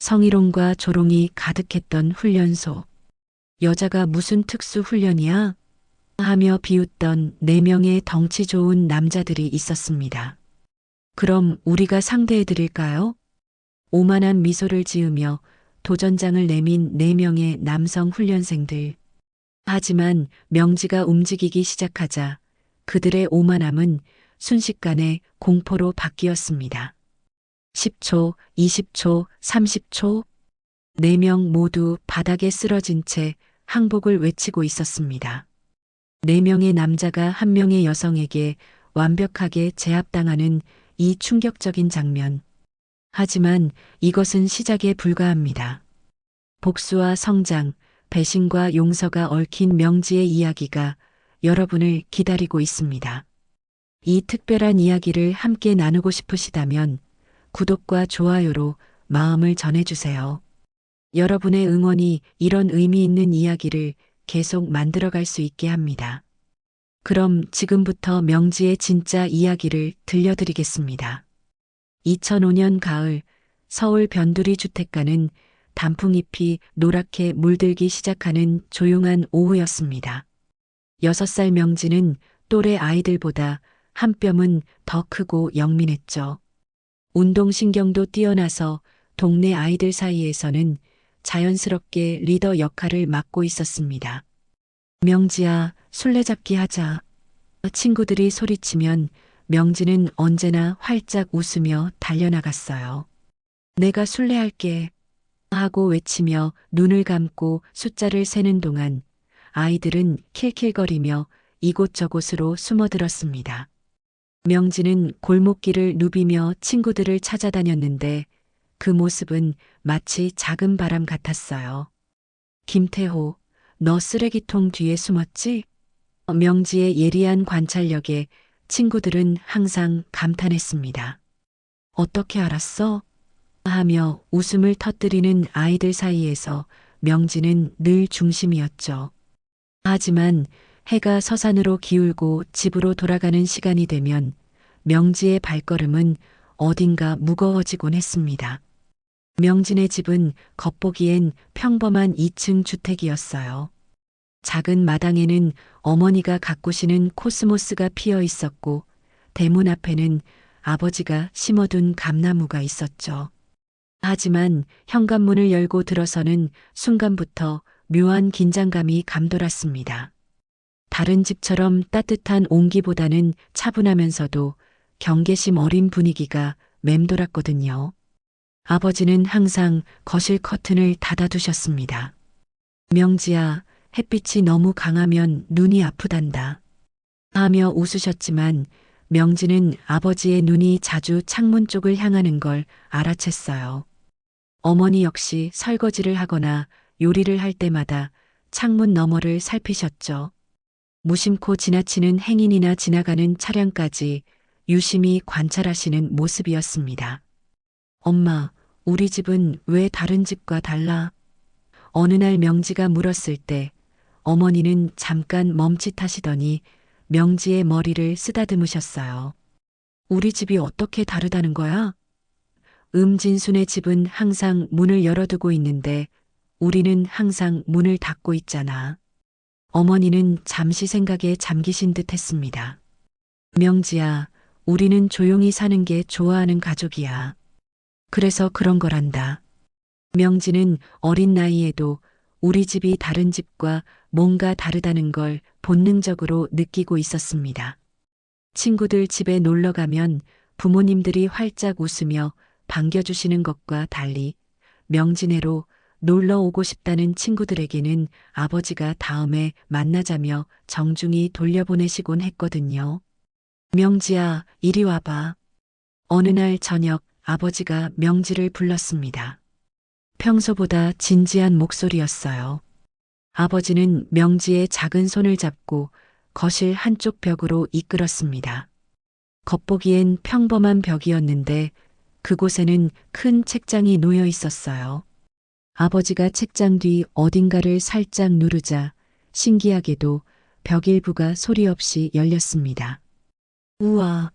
성희롱과 조롱이 가득했던 훈련소. 여자가 무슨 특수 훈련이야? 하며 비웃던 4명의 덩치 좋은 남자들이 있었습니다. 그럼 우리가 상대해 드릴까요? 오만한 미소를 지으며 도전장을 내민 4명의 남성 훈련생들. 하지만 명지가 움직이기 시작하자 그들의 오만함은 순식간에 공포로 바뀌었습니다. 10초, 20초, 30초. 4명 모두 바닥에 쓰러진 채 항복을 외치고 있었습니다. 4명의 남자가 1명의 여성에게 완벽하게 제압당하는 이 충격적인 장면. 하지만 이것은 시작에 불과합니다. 복수와 성장, 배신과 용서가 얽힌 명지의 이야기가 여러분을 기다리고 있습니다. 이 특별한 이야기를 함께 나누고 싶으시다면 구독과 좋아요로 마음을 전해주세요. 여러분의 응원이 이런 의미 있는 이야기를 계속 만들어갈 수 있게 합니다. 그럼 지금부터 명지의 진짜 이야기를 들려드리겠습니다. 2005년 가을 서울 변두리 주택가는 단풍잎이 노랗게 물들기 시작하는 조용한 오후였습니다. 6살 명지는 또래 아이들보다 한 뼘은 더 크고 영민했죠. 운동신경도 뛰어나서 동네 아이들 사이에서는 자연스럽게 리더 역할을 맡고 있었습니다. 명지야, 술래잡기 하자. 친구들이 소리치면 명지는 언제나 활짝 웃으며 달려나갔어요. 내가 술래할게. 하고 외치며 눈을 감고 숫자를 세는 동안 아이들은 킬킬거리며 이곳저곳으로 숨어들었습니다. 명지는 골목길을 누비며 친구들을 찾아다녔는데 그 모습은 마치 작은 바람 같았어요. 김태호, 너 쓰레기통 뒤에 숨었지? 명지의 예리한 관찰력에 친구들은 항상 감탄했습니다. 어떻게 알았어? 하며 웃음을 터뜨리는 아이들 사이에서 명지는 늘 중심이었죠. 하지만 해가 서산으로 기울고 집으로 돌아가는 시간이 되면 명지의 발걸음은 어딘가 무거워지곤 했습니다. 명진의 집은 겉보기엔 평범한 2층 주택이었어요. 작은 마당에는 어머니가 가꾸시는 코스모스가 피어 있었고 대문 앞에는 아버지가 심어둔 감나무가 있었죠. 하지만 현관문을 열고 들어서는 순간부터 묘한 긴장감이 감돌았습니다. 다른 집처럼 따뜻한 온기보다는 차분하면서도 경계심 어린 분위기가 맴돌았거든요. 아버지는 항상 거실 커튼을 닫아두셨습니다. 명지야, 햇빛이 너무 강하면 눈이 아프단다. 하며 웃으셨지만 명지는 아버지의 눈이 자주 창문 쪽을 향하는 걸 알아챘어요. 어머니 역시 설거지를 하거나 요리를 할 때마다 창문 너머를 살피셨죠. 무심코 지나치는 행인이나 지나가는 차량까지 유심히 관찰하시는 모습이었습니다. 엄마, 우리 집은 왜 다른 집과 달라? 어느 날 명지가 물었을 때 어머니는 잠깐 멈칫하시더니 명지의 머리를 쓰다듬으셨어요. 우리 집이 어떻게 다르다는 거야? 진순의 집은 항상 문을 열어두고 있는데 우리는 항상 문을 닫고 있잖아. 어머니는 잠시 생각에 잠기신 듯 했습니다. 명지야, 우리는 조용히 사는 게 좋아하는 가족이야. 그래서 그런 거란다. 명지는 어린 나이에도 우리 집이 다른 집과 뭔가 다르다는 걸 본능적으로 느끼고 있었습니다. 친구들 집에 놀러 가면 부모님들이 활짝 웃으며 반겨주시는 것과 달리 명지네로 놀러 오고 싶다는 친구들에게는 아버지가 다음에 만나자며 정중히 돌려보내시곤 했거든요. 명지야, 이리 와봐. 어느 날 저녁 아버지가 명지를 불렀습니다. 평소보다 진지한 목소리였어요. 아버지는 명지의 작은 손을 잡고 거실 한쪽 벽으로 이끌었습니다. 겉보기엔 평범한 벽이었는데 그곳에는 큰 책장이 놓여 있었어요. 아버지가 책장 뒤 어딘가를 살짝 누르자 신기하게도 벽 일부가 소리 없이 열렸습니다. 우와!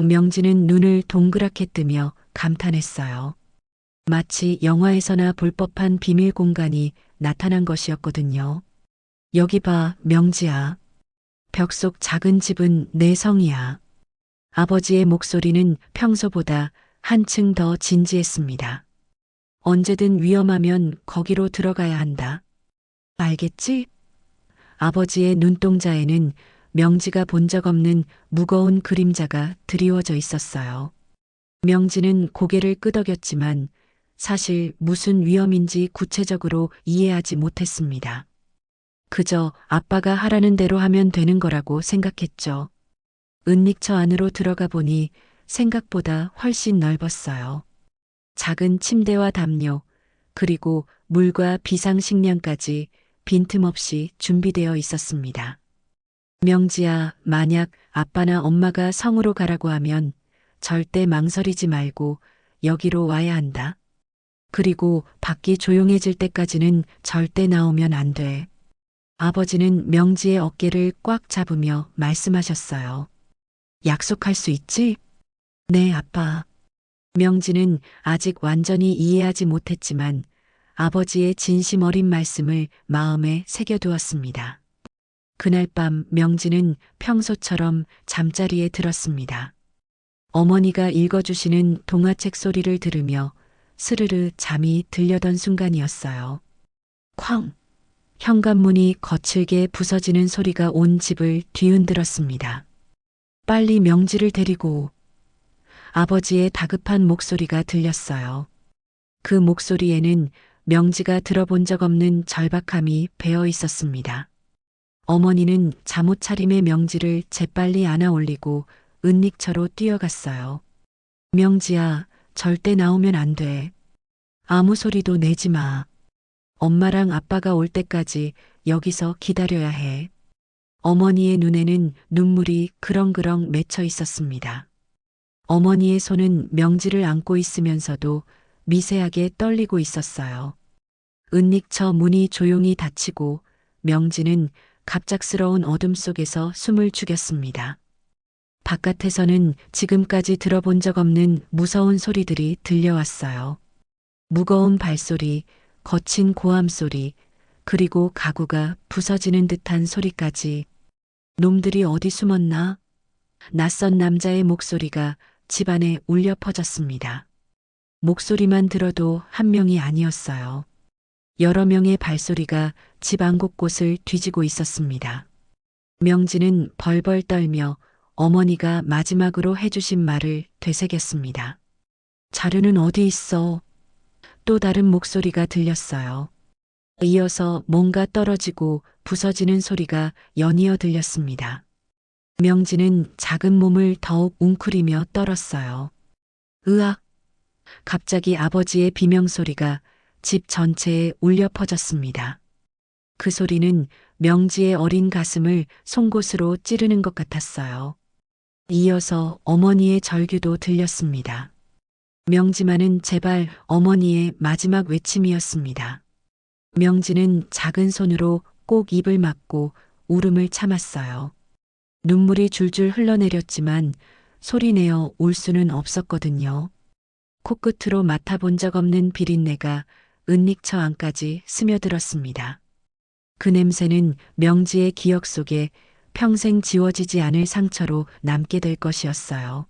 명지는 눈을 동그랗게 뜨며 감탄했어요. 마치 영화에서나 볼 법한 비밀 공간이 나타난 것이었거든요. 여기 봐, 명지야. 벽 속 작은 집은 내 성이야. 아버지의 목소리는 평소보다 한층 더 진지했습니다. 언제든 위험하면 거기로 들어가야 한다. 알겠지? 아버지의 눈동자에는 명지가 본 적 없는 무거운 그림자가 드리워져 있었어요. 명지는 고개를 끄덕였지만 사실 무슨 위험인지 구체적으로 이해하지 못했습니다. 그저 아빠가 하라는 대로 하면 되는 거라고 생각했죠. 은닉처 안으로 들어가 보니 생각보다 훨씬 넓었어요. 작은 침대와 담요, 그리고 물과 비상식량까지 빈틈없이 준비되어 있었습니다. 명지야, 만약 아빠나 엄마가 성으로 가라고 하면 절대 망설이지 말고 여기로 와야 한다. 그리고 밖이 조용해질 때까지는 절대 나오면 안 돼. 아버지는 명지의 어깨를 꽉 잡으며 말씀하셨어요. 약속할 수 있지? 네, 아빠. 명지는 아직 완전히 이해하지 못했지만 아버지의 진심 어린 말씀을 마음에 새겨두었습니다. 그날 밤 명지는 평소처럼 잠자리에 들었습니다. 어머니가 읽어주시는 동화책 소리를 들으며 스르르 잠이 들려던 순간이었어요. 쾅! 현관문이 거칠게 부서지는 소리가 온 집을 뒤흔들었습니다. 빨리 명지를 데리고. 아버지의 다급한 목소리가 들렸어요. 그 목소리에는 명지가 들어본 적 없는 절박함이 배어 있었습니다. 어머니는 잠옷 차림의 명지를 재빨리 안아 올리고 은닉처로 뛰어갔어요. 명지야, 절대 나오면 안 돼. 아무 소리도 내지 마. 엄마랑 아빠가 올 때까지 여기서 기다려야 해. 어머니의 눈에는 눈물이 그렁그렁 맺혀 있었습니다. 어머니의 손은 명지를 안고 있으면서도 미세하게 떨리고 있었어요. 은닉처 문이 조용히 닫히고 명지는 갑작스러운 어둠 속에서 숨을 죽였습니다. 바깥에서는 지금까지 들어본 적 없는 무서운 소리들이 들려왔어요. 무거운 발소리, 거친 고함 소리, 그리고 가구가 부서지는 듯한 소리까지. 놈들이 어디 숨었나? 낯선 남자의 목소리가 집안에 울려 퍼졌습니다. 목소리만 들어도 한 명이 아니었어요. 여러 명의 발소리가 집 안 곳곳을 뒤지고 있었습니다. 명지는 벌벌 떨며 어머니가 마지막으로 해주신 말을 되새겼습니다. 자료는 어디 있어? 또 다른 목소리가 들렸어요. 이어서 뭔가 떨어지고 부서지는 소리가 연이어 들렸습니다. 명지는 작은 몸을 더욱 웅크리며 떨었어요. 으악! 갑자기 아버지의 비명소리가 집 전체에 울려 퍼졌습니다. 그 소리는 명지의 어린 가슴을 송곳으로 찌르는 것 같았어요. 이어서 어머니의 절규도 들렸습니다. 명지만은 제발 어머니의 마지막 외침이었습니다. 명지는 작은 손으로 꼭 입을 막고 울음을 참았어요. 눈물이 줄줄 흘러내렸지만 소리내어 울 수는 없었거든요. 코끝으로 맡아본 적 없는 비린내가 은닉처 안까지 스며들었습니다. 그 냄새는 명지의 기억 속에 평생 지워지지 않을 상처로 남게 될 것이었어요.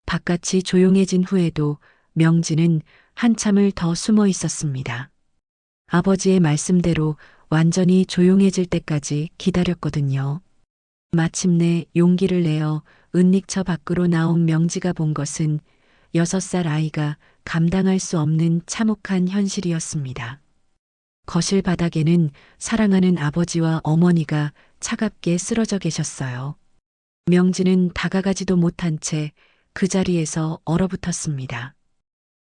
바깥이 조용해진 후에도 명지는 한참을 더 숨어 있었습니다. 아버지의 말씀대로 완전히 조용해질 때까지 기다렸거든요. 마침내 용기를 내어 은닉처 밖으로 나온 명지가 본 것은 6살 아이가 감당할 수 없는 참혹한 현실이었습니다. 거실 바닥에는 사랑하는 아버지와 어머니가 차갑게 쓰러져 계셨어요. 명지는 다가가지도 못한 채 그 자리에서 얼어붙었습니다.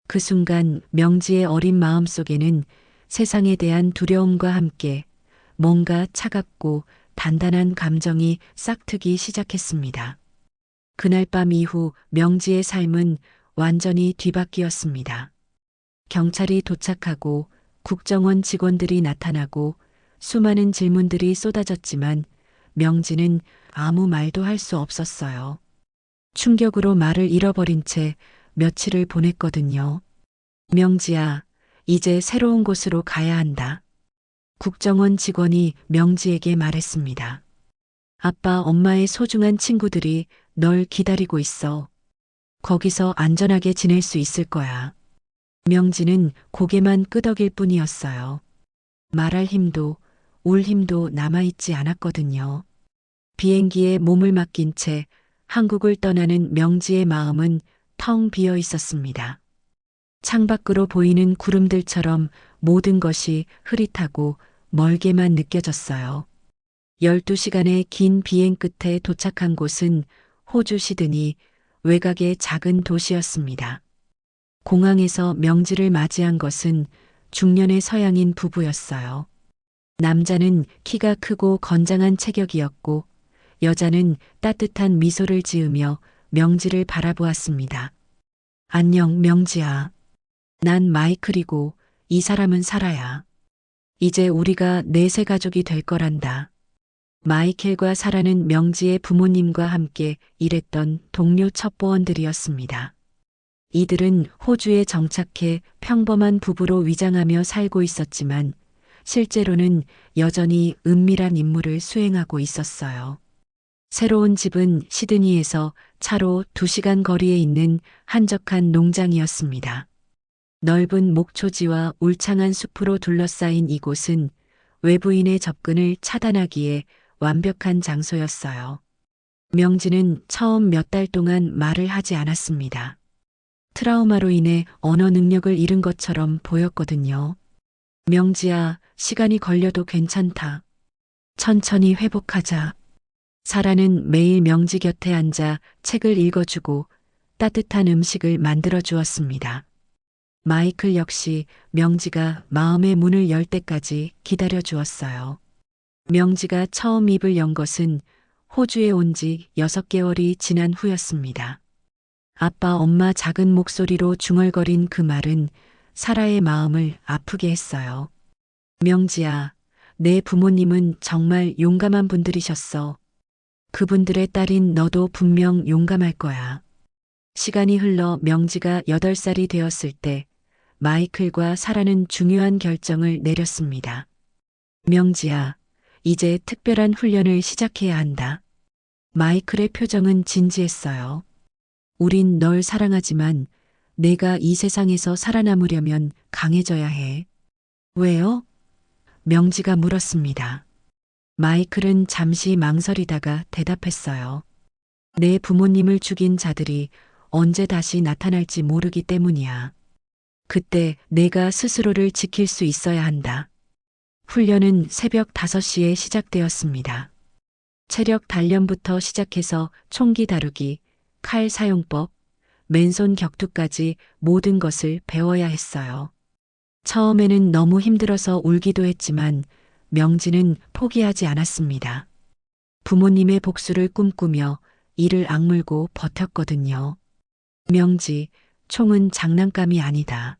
그 순간 명지의 어린 마음 속에는 세상에 대한 두려움과 함께 뭔가 차갑고 단단한 감정이 싹트기 시작했습니다. 그날 밤 이후 명지의 삶은 완전히 뒤바뀌었습니다. 경찰이 도착하고 국정원 직원들이 나타나고 수많은 질문들이 쏟아졌지만 명지는 아무 말도 할 수 없었어요. 충격으로 말을 잃어버린 채 며칠을 보냈거든요. 명지야, 이제 새로운 곳으로 가야 한다. 국정원 직원이 명지에게 말했습니다. 아빠, 엄마의 소중한 친구들이 널 기다리고 있어. 거기서 안전하게 지낼 수 있을 거야. 명지는 고개만 끄덕일 뿐이었어요. 말할 힘도 울 힘도 남아있지 않았거든요. 비행기에 몸을 맡긴 채 한국을 떠나는 명지의 마음은 텅 비어 있었습니다. 창밖으로 보이는 구름들처럼 모든 것이 흐릿하고 멀게만 느껴졌어요. 12시간의 긴 비행 끝에 도착한 곳은 호주 시드니 외곽의 작은 도시였습니다. 공항에서 명지를 맞이한 것은 중년의 서양인 부부였어요. 남자는 키가 크고 건장한 체격이었고 여자는 따뜻한 미소를 지으며 명지를 바라보았습니다. 안녕, 명지야. 난 마이클이고 이 사람은 사라야. 이제 우리가 넷의 가족이 될 거란다. 마이켈과 사라는 명지의 부모님과 함께 일했던 동료 첩보원들이었습니다. 이들은 호주에 정착해 평범한 부부로 위장하며 살고 있었지만 실제로는 여전히 은밀한 임무를 수행하고 있었어요. 새로운 집은 시드니에서 차로 2시간 거리에 있는 한적한 농장이었습니다. 넓은 목초지와 울창한 숲으로 둘러싸인 이곳은 외부인의 접근을 차단하기에 완벽한 장소였어요. 명지는 처음 몇 달 동안 말을 하지 않았습니다. 트라우마로 인해 언어 능력을 잃은 것처럼 보였거든요. 명지야, 시간이 걸려도 괜찮다. 천천히 회복하자. 사라는 매일 명지 곁에 앉아 책을 읽어주고 따뜻한 음식을 만들어 주었습니다. 마이클 역시 명지가 마음의 문을 열 때까지 기다려 주었어요. 명지가 처음 입을 연 것은 호주에 온 지 6개월이 지난 후였습니다. 아빠, 엄마 작은 목소리로 중얼거린 그 말은 사라의 마음을 아프게 했어요. 명지야, 내 부모님은 정말 용감한 분들이셨어. 그분들의 딸인 너도 분명 용감할 거야. 시간이 흘러 명지가 8살이 되었을 때 마이클과 사라는 중요한 결정을 내렸습니다. 명지야, 이제 특별한 훈련을 시작해야 한다. 마이클의 표정은 진지했어요. 우린 널 사랑하지만 내가 이 세상에서 살아남으려면 강해져야 해. 왜요? 명지가 물었습니다. 마이클은 잠시 망설이다가 대답했어요. 내 부모님을 죽인 자들이 언제 다시 나타날지 모르기 때문이야. 그때 내가 스스로를 지킬 수 있어야 한다. 훈련은 새벽 5시에 시작되었습니다. 체력 단련부터 시작해서 총기 다루기, 칼 사용법, 맨손 격투까지 모든 것을 배워야 했어요. 처음에는 너무 힘들어서 울기도 했지만 명지는 포기하지 않았습니다. 부모님의 복수를 꿈꾸며 이를 악물고 버텼거든요. 명지, 총은 장난감이 아니다.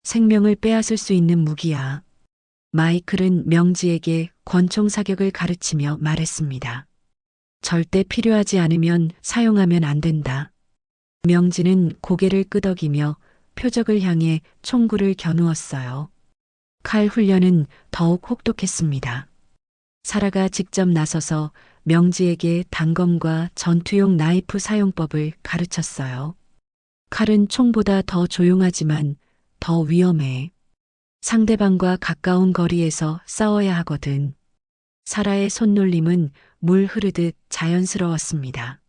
생명을 빼앗을 수 있는 무기야. 마이클은 명지에게 권총 사격을 가르치며 말했습니다. 절대 필요하지 않으면 사용하면 안 된다. 명지는 고개를 끄덕이며 표적을 향해 총구를 겨누었어요. 칼 훈련은 더욱 혹독했습니다. 사라가 직접 나서서 명지에게 단검과 전투용 나이프 사용법을 가르쳤어요. 칼은 총보다 더 조용하지만 더 위험해. 상대방과 가까운 거리에서 싸워야 하거든. 사라의 손놀림은 물 흐르듯 자연스러웠습니다.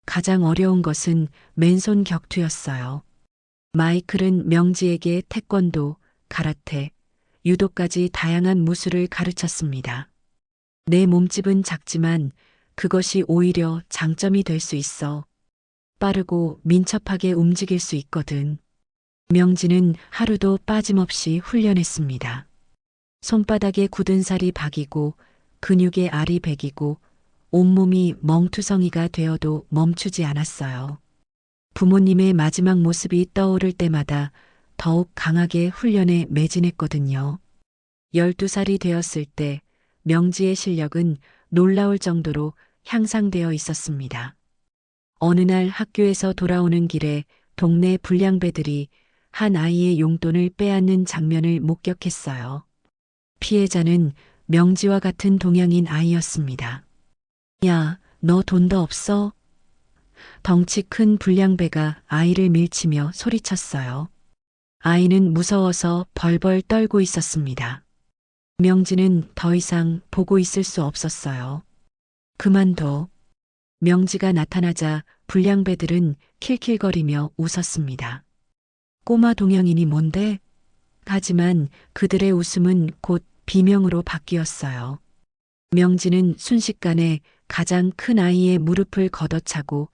가장 어려운 것은 맨손 격투였어요. 마이클은 명지에게 태권도, 가라테, 유도까지 다양한 무술을 가르쳤습니다. 내 몸집은 작지만 그것이 오히려 장점이 될 수 있어. 빠르고 민첩하게 움직일 수 있거든. 명지는 하루도 빠짐없이 훈련했습니다. 손바닥에 굳은 살이 박이고 근육에 알이 배기고 온몸이 멍투성이가 되어도 멈추지 않았어요. 부모님의 마지막 모습이 떠오를 때마다 더욱 강하게 훈련에 매진했거든요. 12살이 되었을 때 명지의 실력은 놀라울 정도로 향상되어 있었습니다. 어느 날 학교에서 돌아오는 길에 동네 불량배들이 한 아이의 용돈을 빼앗는 장면을 목격했어요. 피해자는 명지와 같은 동양인 아이였습니다. 야, 너 돈 더 없어? 덩치 큰 불량배가 아이를 밀치며 소리쳤어요. 아이는 무서워서 벌벌 떨고 있었습니다. 명지는 더 이상 보고 있을 수 없었어요. 그만둬. 명지가 나타나자 불량배들은 킬킬거리며 웃었습니다. 꼬마 동양인이 뭔데? 하지만 그들의 웃음은 곧 비명으로 바뀌었어요. 명지는 순식간에 가장 큰 아이의 무릎을 걷어차고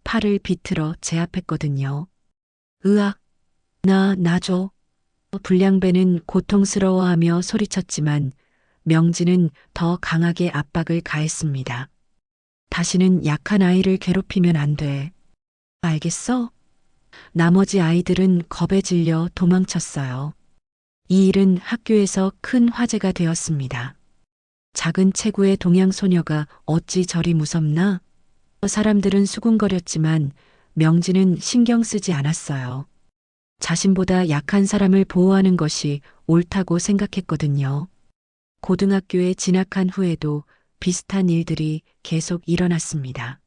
팔을 비틀어 제압했거든요. 으악, 놔줘. 불량배는 고통스러워하며 소리쳤지만 명지는 더 강하게 압박을 가했습니다. 다시는 약한 아이를 괴롭히면 안 돼. 알겠어? 나머지 아이들은 겁에 질려 도망쳤어요. 이 일은 학교에서 큰 화제가 되었습니다. 작은 체구의 동양 소녀가 어찌 저리 무섭나? 사람들은 수군거렸지만 명지는 신경 쓰지 않았어요. 자신보다 약한 사람을 보호하는 것이 옳다고 생각했거든요. 고등학교에 진학한 후에도 비슷한 일들이 계속 일어났습니다.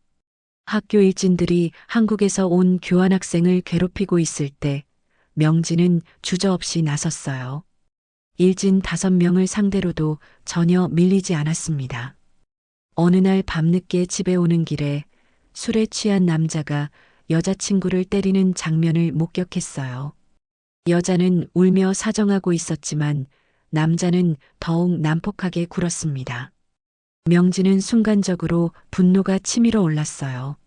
학교 일진들이 한국에서 온 교환학생을 괴롭히고 있을 때 명지는 주저없이 나섰어요. 일진 5명을 상대로도 전혀 밀리지 않았습니다. 어느 날 밤늦게 집에 오는 길에 술에 취한 남자가 여자친구를 때리는 장면을 목격했어요. 여자는 울며 사정하고 있었지만 남자는 더욱 난폭하게 굴었습니다. 명지는 순간적으로 분노가 치밀어 올랐어요.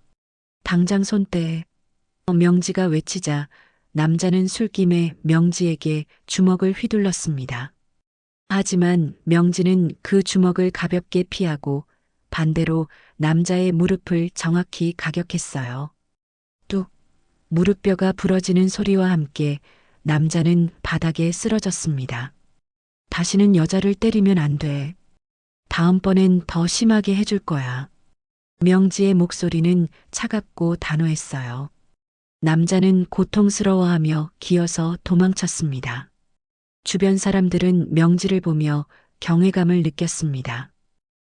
당장 손 떼. 명지가 외치자 남자는 술김에 명지에게 주먹을 휘둘렀습니다. 하지만 명지는 그 주먹을 가볍게 피하고 반대로 남자의 무릎을 정확히 가격했어요. 뚝, 무릎뼈가 부러지는 소리와 함께 남자는 바닥에 쓰러졌습니다. 다시는 여자를 때리면 안 돼. 다음번엔 더 심하게 해줄 거야. 명지의 목소리는 차갑고 단호했어요. 남자는 고통스러워하며 기어서 도망쳤습니다. 주변 사람들은 명지를 보며 경외감을 느꼈습니다.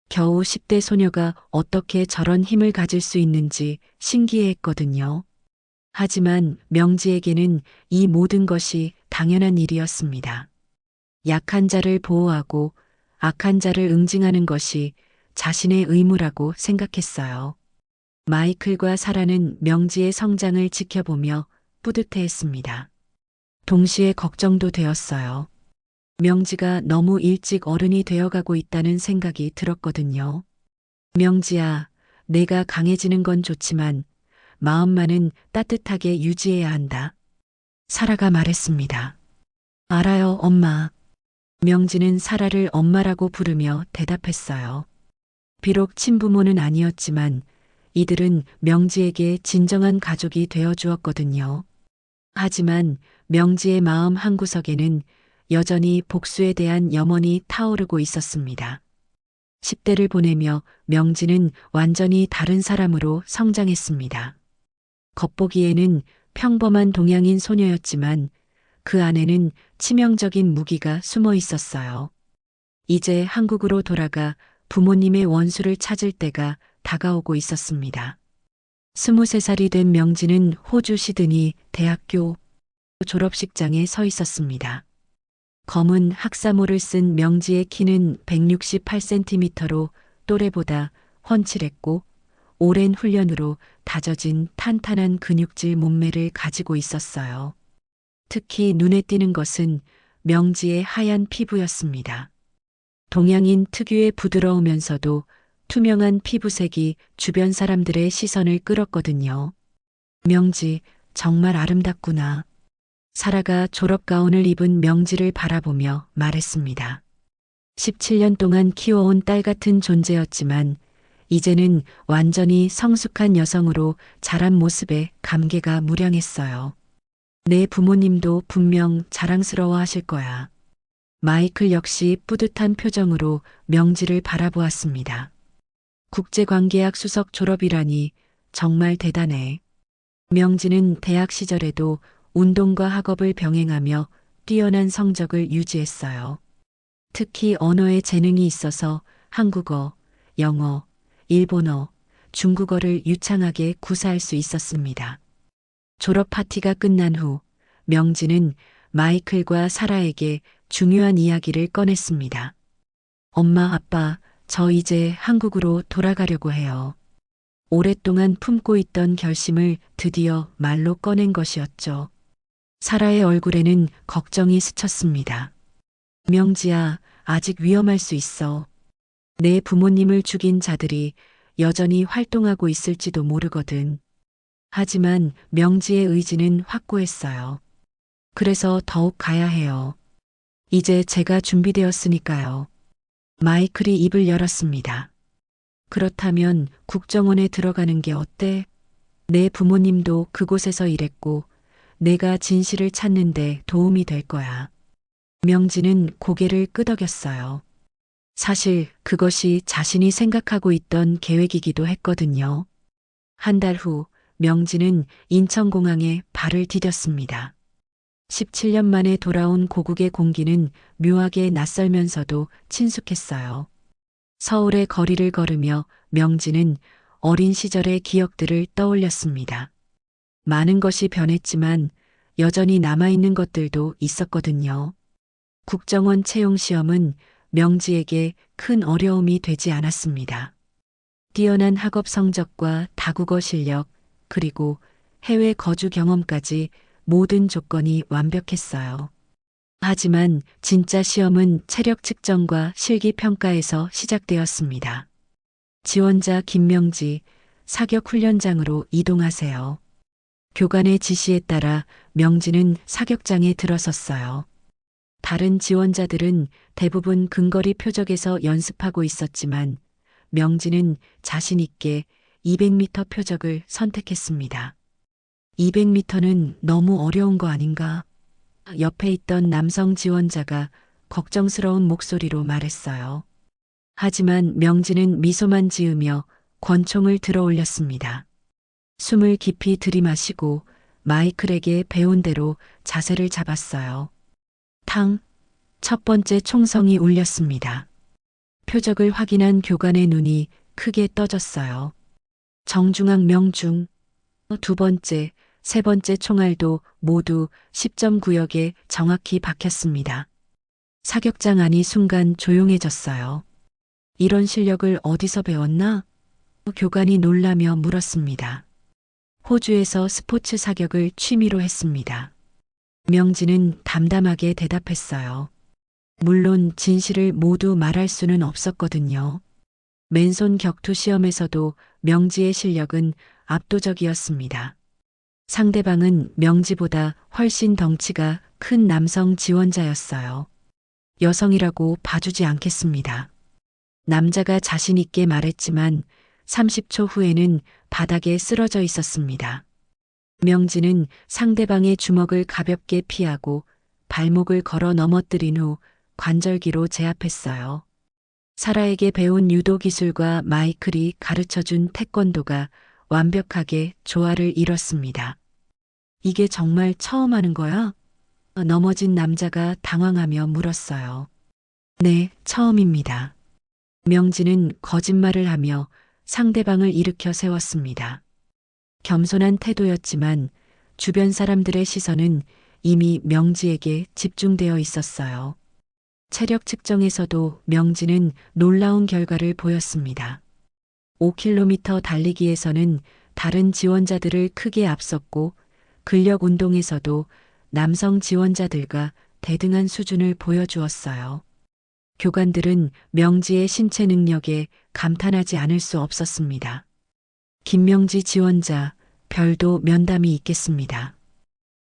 겨우 10대 소녀가 어떻게 저런 힘을 가질 수 있는지 신기해했거든요. 하지만 명지에게는 이 모든 것이 당연한 일이었습니다. 약한 자를 보호하고 악한 자를 응징하는 것이 자신의 의무라고 생각했어요. 마이클과 사라는 명지의 성장을 지켜보며 뿌듯해했습니다. 동시에 걱정도 되었어요. 명지가 너무 일찍 어른이 되어가고 있다는 생각이 들었거든요. 명지야, 내가 강해지는 건 좋지만 마음만은 따뜻하게 유지해야 한다. 사라가 말했습니다. 알아요, 엄마. 명지는 사라를 엄마라고 부르며 대답했어요. 비록 친부모는 아니었지만 이들은 명지에게 진정한 가족이 되어 주었거든요. 하지만 명지의 마음 한구석에는 여전히 복수에 대한 염원이 타오르고 있었습니다. 10대를 보내며 명지는 완전히 다른 사람으로 성장했습니다. 겉보기에는 평범한 동양인 소녀였지만 그 안에는 치명적인 무기가 숨어 있었어요. 이제 한국으로 돌아가 부모님의 원수를 찾을 때가 다가오고 있었습니다. 23살이 된 명지는 호주 시드니 대학교 졸업식장에 서 있었습니다. 검은 학사모를 쓴 명지의 키는 168cm로 또래보다 훤칠했고 오랜 훈련으로 다져진 탄탄한 근육질 몸매를 가지고 있었어요. 특히 눈에 띄는 것은 명지의 하얀 피부였습니다. 동양인 특유의 부드러우면서도 투명한 피부색이 주변 사람들의 시선을 끌었거든요. 명지, 정말 아름답구나. 사라가 졸업가운을 입은 명지를 바라보며 말했습니다. 17년 동안 키워온 딸 같은 존재였지만 이제는 완전히 성숙한 여성으로 자란 모습에 감개가 무량했어요. 내 부모님도 분명 자랑스러워 하실 거야. 마이클 역시 뿌듯한 표정으로 명지를 바라보았습니다. 국제관계학 수석 졸업이라니 정말 대단해. 명지는 대학 시절에도 운동과 학업을 병행하며 뛰어난 성적을 유지했어요. 특히 언어에 재능이 있어서 한국어, 영어, 일본어, 중국어를 유창하게 구사할 수 있었습니다. 졸업 파티가 끝난 후 명지는 마이클과 사라에게 중요한 이야기를 꺼냈습니다. 엄마, 아빠, 저 이제 한국으로 돌아가려고 해요. 오랫동안 품고 있던 결심을 드디어 말로 꺼낸 것이었죠. 사라의 얼굴에는 걱정이 스쳤습니다. 명지야, 아직 위험할 수 있어. 내 부모님을 죽인 자들이 여전히 활동하고 있을지도 모르거든. 하지만 명지의 의지는 확고했어요. 그래서 더욱 가야 해요. 이제 제가 준비되었으니까요. 마이클이 입을 열었습니다. 그렇다면 국정원에 들어가는 게 어때? 내 부모님도 그곳에서 일했고 내가 진실을 찾는데 도움이 될 거야. 명지는 고개를 끄덕였어요. 사실 그것이 자신이 생각하고 있던 계획이기도 했거든요. 한 달 후 명지는 인천공항에 발을 디뎠습니다. 17년 만에 돌아온 고국의 공기는 묘하게 낯설면서도 친숙했어요. 서울의 거리를 걸으며 명지는 어린 시절의 기억들을 떠올렸습니다. 많은 것이 변했지만 여전히 남아있는 것들도 있었거든요. 국정원 채용 시험은 명지에게 큰 어려움이 되지 않았습니다. 뛰어난 학업 성적과 다국어 실력, 그리고 해외 거주 경험까지 모든 조건이 완벽했어요. 하지만 진짜 시험은 체력 측정과 실기 평가에서 시작되었습니다. 지원자 김명지, 사격 훈련장으로 이동하세요. 교관의 지시에 따라 명지는 사격장에 들어섰어요. 다른 지원자들은 대부분 근거리 표적에서 연습하고 있었지만 명지는 자신 있게 200m 표적을 선택했습니다. 200m는 너무 어려운 거 아닌가? 옆에 있던 남성 지원자가 걱정스러운 목소리로 말했어요. 하지만 명지는 미소만 지으며 권총을 들어 올렸습니다. 숨을 깊이 들이마시고 마이클에게 배운 대로 자세를 잡았어요. 탕! 첫 번째 총성이 울렸습니다. 표적을 확인한 교관의 눈이 크게 떠졌어요. 정중앙 명중. 두 번째, 세 번째 총알도 모두 10점 구역에 정확히 박혔습니다. 사격장 안이 순간 조용해졌어요. 이런 실력을 어디서 배웠나? 교관이 놀라며 물었습니다. 호주에서 스포츠 사격을 취미로 했습니다. 명지는 담담하게 대답했어요. 물론 진실을 모두 말할 수는 없었거든요. 맨손 격투 시험에서도 명지의 실력은 압도적이었습니다. 상대방은 명지보다 훨씬 덩치가 큰 남성 지원자였어요. 여성이라고 봐주지 않겠습니다. 남자가 자신 있게 말했지만 30초 후에는 바닥에 쓰러져 있었습니다. 명지는 상대방의 주먹을 가볍게 피하고 발목을 걸어 넘어뜨린 후 관절기로 제압했어요. 사라에게 배운 유도 기술과 마이클이 가르쳐준 태권도가 완벽하게 조화를 이뤘습니다. 이게 정말 처음 하는 거야? 넘어진 남자가 당황하며 물었어요. 네, 처음입니다. 명지는 거짓말을 하며 상대방을 일으켜 세웠습니다. 겸손한 태도였지만 주변 사람들의 시선은 이미 명지에게 집중되어 있었어요. 체력 측정에서도 명지는 놀라운 결과를 보였습니다. 5km 달리기에서는 다른 지원자들을 크게 앞섰고 근력 운동에서도 남성 지원자들과 대등한 수준을 보여주었어요. 교관들은 명지의 신체 능력에 감탄하지 않을 수 없었습니다. 김명지 지원자, 별도 면담이 있겠습니다.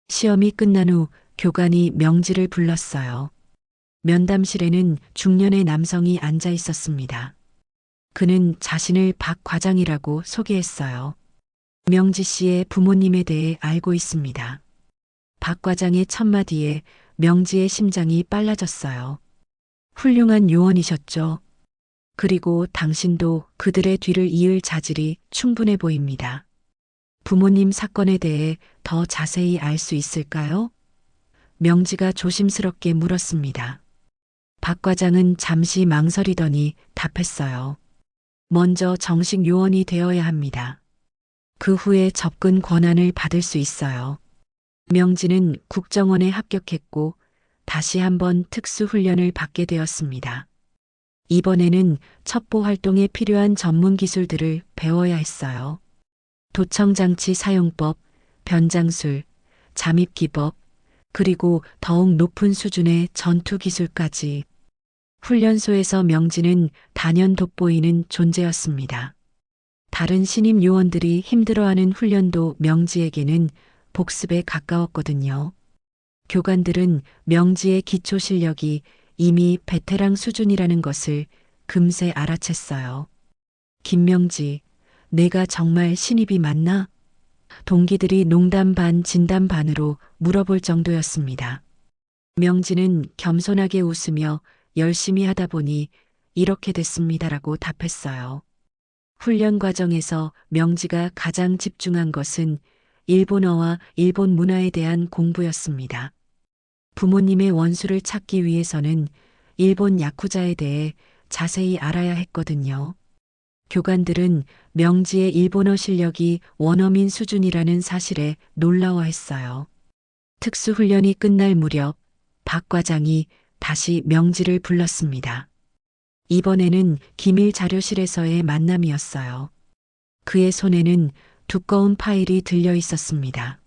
시험이 끝난 후 교관이 명지를 불렀어요. 면담실에는 중년의 남성이 앉아 있었습니다. 그는 자신을 박 과장이라고 소개했어요. 명지 씨의 부모님에 대해 알고 있습니다. 박 과장의 첫마디에 명지의 심장이 빨라졌어요. 훌륭한 요원이셨죠. 그리고 당신도 그들의 뒤를 이을 자질이 충분해 보입니다. 부모님 사건에 대해 더 자세히 알 수 있을까요? 명지가 조심스럽게 물었습니다. 박 과장은 잠시 망설이더니 답했어요. 먼저 정식 요원이 되어야 합니다. 그 후에 접근 권한을 받을 수 있어요. 명지는 국정원에 합격했고 다시 한번 특수훈련을 받게 되었습니다. 이번에는 첩보 활동에 필요한 전문 기술들을 배워야 했어요. 도청장치 사용법, 변장술, 잠입기법, 그리고 더욱 높은 수준의 전투 기술까지. 훈련소에서 명지는 단연 돋보이는 존재였습니다. 다른 신임 요원들이 힘들어하는 훈련도 명지에게는 복습에 가까웠거든요. 교관들은 명지의 기초 실력이 이미 베테랑 수준이라는 것을 금세 알아챘어요. 김명지, 내가 정말 신입이 맞나? 동기들이 농담 반 진담 반으로 물어볼 정도였습니다. 명지는 겸손하게 웃으며 열심히 하다 보니 이렇게 됐습니다라고 답했어요. 훈련 과정에서 명지가 가장 집중한 것은 일본어와 일본 문화에 대한 공부였습니다. 부모님의 원수를 찾기 위해서는 일본 야쿠자에 대해 자세히 알아야 했거든요. 교관들은 명지의 일본어 실력이 원어민 수준이라는 사실에 놀라워했어요. 특수훈련이 끝날 무렵 박 과장이 다시 명지를 불렀습니다. 이번에는 기밀 자료실에서의 만남이었어요. 그의 손에는 두꺼운 파일이 들려 있었습니다.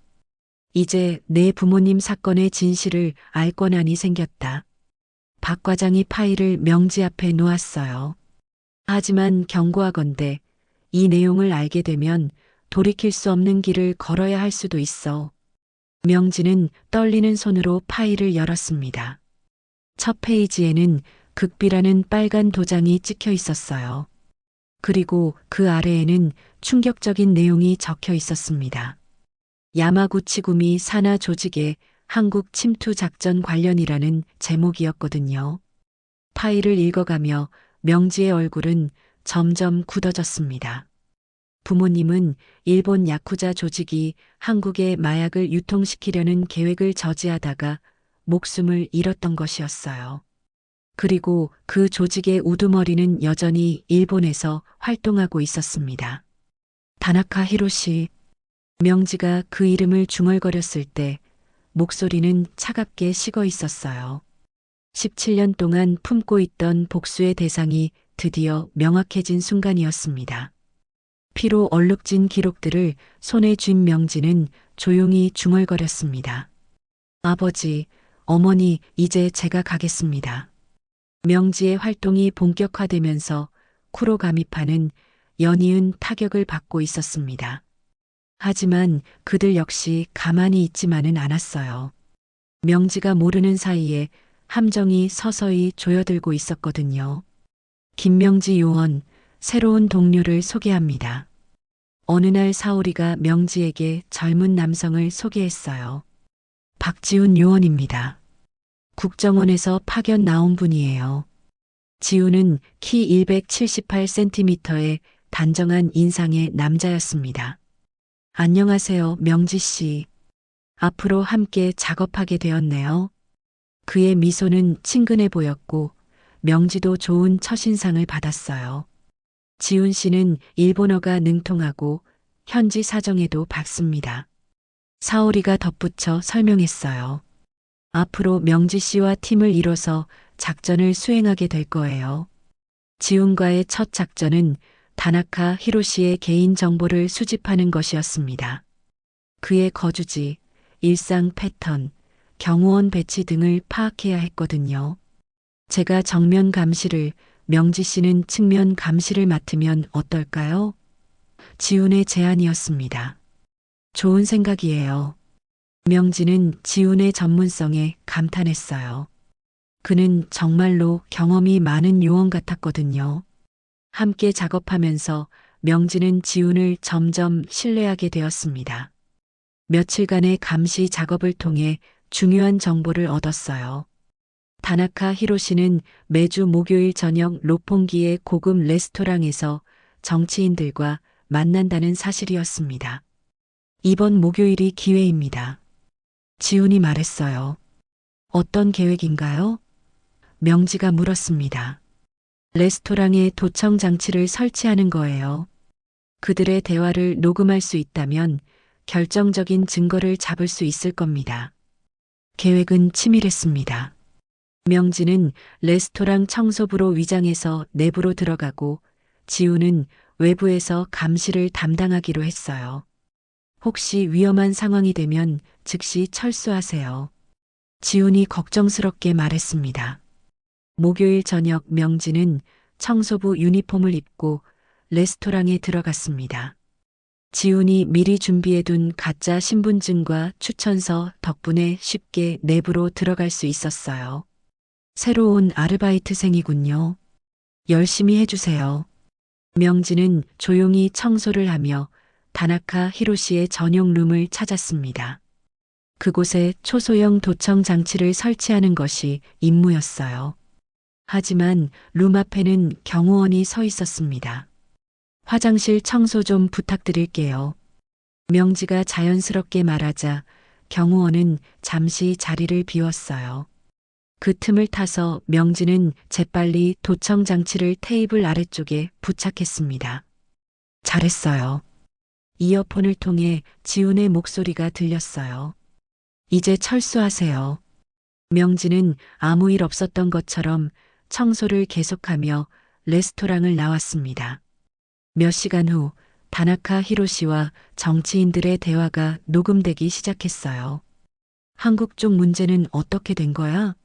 이제 내 부모님 사건의 진실을 알 권한이 생겼다. 박 과장이 파일을 명지 앞에 놓았어요. 하지만 경고하건대 이 내용을 알게 되면 돌이킬 수 없는 길을 걸어야 할 수도 있어. 명지는 떨리는 손으로 파일을 열었습니다. 첫 페이지에는 극비라는 빨간 도장이 찍혀 있었어요. 그리고 그 아래에는 충격적인 내용이 적혀 있었습니다. 야마구치구미 산하 조직의 한국 침투 작전 관련이라는 제목이었거든요. 파일을 읽어가며 명지의 얼굴은 점점 굳어졌습니다. 부모님은 일본 야쿠자 조직이 한국에 마약을 유통시키려는 계획을 저지하다가 목숨을 잃었던 것이었어요. 그리고 그 조직의 우두머리는 여전히 일본에서 활동하고 있었습니다. 다나카 히로시. 명지가 그 이름을 중얼거렸을 때 목소리는 차갑게 식어 있었어요. 17년 동안 품고 있던 복수의 대상이 드디어 명확해진 순간이었습니다. 피로 얼룩진 기록들을 손에 쥔 명지는 조용히 중얼거렸습니다. 아버지, 어머니, 이제 제가 가겠습니다. 명지의 활동이 본격화되면서 쿠로가미파는 연이은 타격을 받고 있었습니다. 하지만 그들 역시 가만히 있지만은 않았어요. 명지가 모르는 사이에 함정이 서서히 조여들고 있었거든요. 김명지 요원, 새로운 동료를 소개합니다. 어느 날 사오리가 명지에게 젊은 남성을 소개했어요. 박지훈 요원입니다. 국정원에서 파견 나온 분이에요. 지훈은 키 178cm의 단정한 인상의 남자였습니다. 안녕하세요, 명지 씨. 앞으로 함께 작업하게 되었네요. 그의 미소는 친근해 보였고 명지도 좋은 첫인상을 받았어요. 지훈 씨는 일본어가 능통하고 현지 사정에도 밝습니다. 사오리가 덧붙여 설명했어요. 앞으로 명지 씨와 팀을 이뤄서 작전을 수행하게 될 거예요. 지훈과의 첫 작전은 다나카 히로시의 개인 정보를 수집하는 것이었습니다. 그의 거주지, 일상 패턴, 경호원 배치 등을 파악해야 했거든요. 제가 정면 감시를, 명지 씨는 측면 감시를 맡으면 어떨까요? 지훈의 제안이었습니다. 좋은 생각이에요. 명지는 지훈의 전문성에 감탄했어요. 그는 정말로 경험이 많은 요원 같았거든요. 함께 작업하면서 명지는 지훈을 점점 신뢰하게 되었습니다. 며칠간의 감시 작업을 통해 중요한 정보를 얻었어요. 다나카 히로시는 매주 목요일 저녁 로pongi의 고급 레스토랑에서 정치인들과 만난다는 사실이었습니다. 이번 목요일이 기회입니다. 지훈이 말했어요. 어떤 계획인가요? 명지가 물었습니다. 레스토랑에 도청 장치를 설치하는 거예요. 그들의 대화를 녹음할 수 있다면 결정적인 증거를 잡을 수 있을 겁니다. 계획은 치밀했습니다. 명지는 레스토랑 청소부로 위장해서 내부로 들어가고 지우는 외부에서 감시를 담당하기로 했어요. 혹시 위험한 상황이 되면 즉시 철수하세요. 지훈이 걱정스럽게 말했습니다. 목요일 저녁 명지는 청소부 유니폼을 입고 레스토랑에 들어갔습니다. 지훈이 미리 준비해둔 가짜 신분증과 추천서 덕분에 쉽게 내부로 들어갈 수 있었어요. 새로운 아르바이트생이군요. 열심히 해주세요. 명지는 조용히 청소를 하며 다나카 히로시의 전용 룸을 찾았습니다. 그곳에 초소형 도청 장치를 설치하는 것이 임무였어요. 하지만 룸 앞에는 경호원이 서 있었습니다. 화장실 청소 좀 부탁드릴게요. 명지가 자연스럽게 말하자 경호원은 잠시 자리를 비웠어요. 그 틈을 타서 명지는 재빨리 도청 장치를 테이블 아래쪽에 부착했습니다. 잘했어요. 이어폰을 통해 지훈의 목소리가 들렸어요. 이제 철수하세요. 명지는 아무 일 없었던 것처럼 청소를 계속하며 레스토랑을 나왔습니다. 몇 시간 후 다나카 히로시와 정치인들의 대화가 녹음되기 시작했어요. 한국 쪽 문제는 어떻게 된 거야?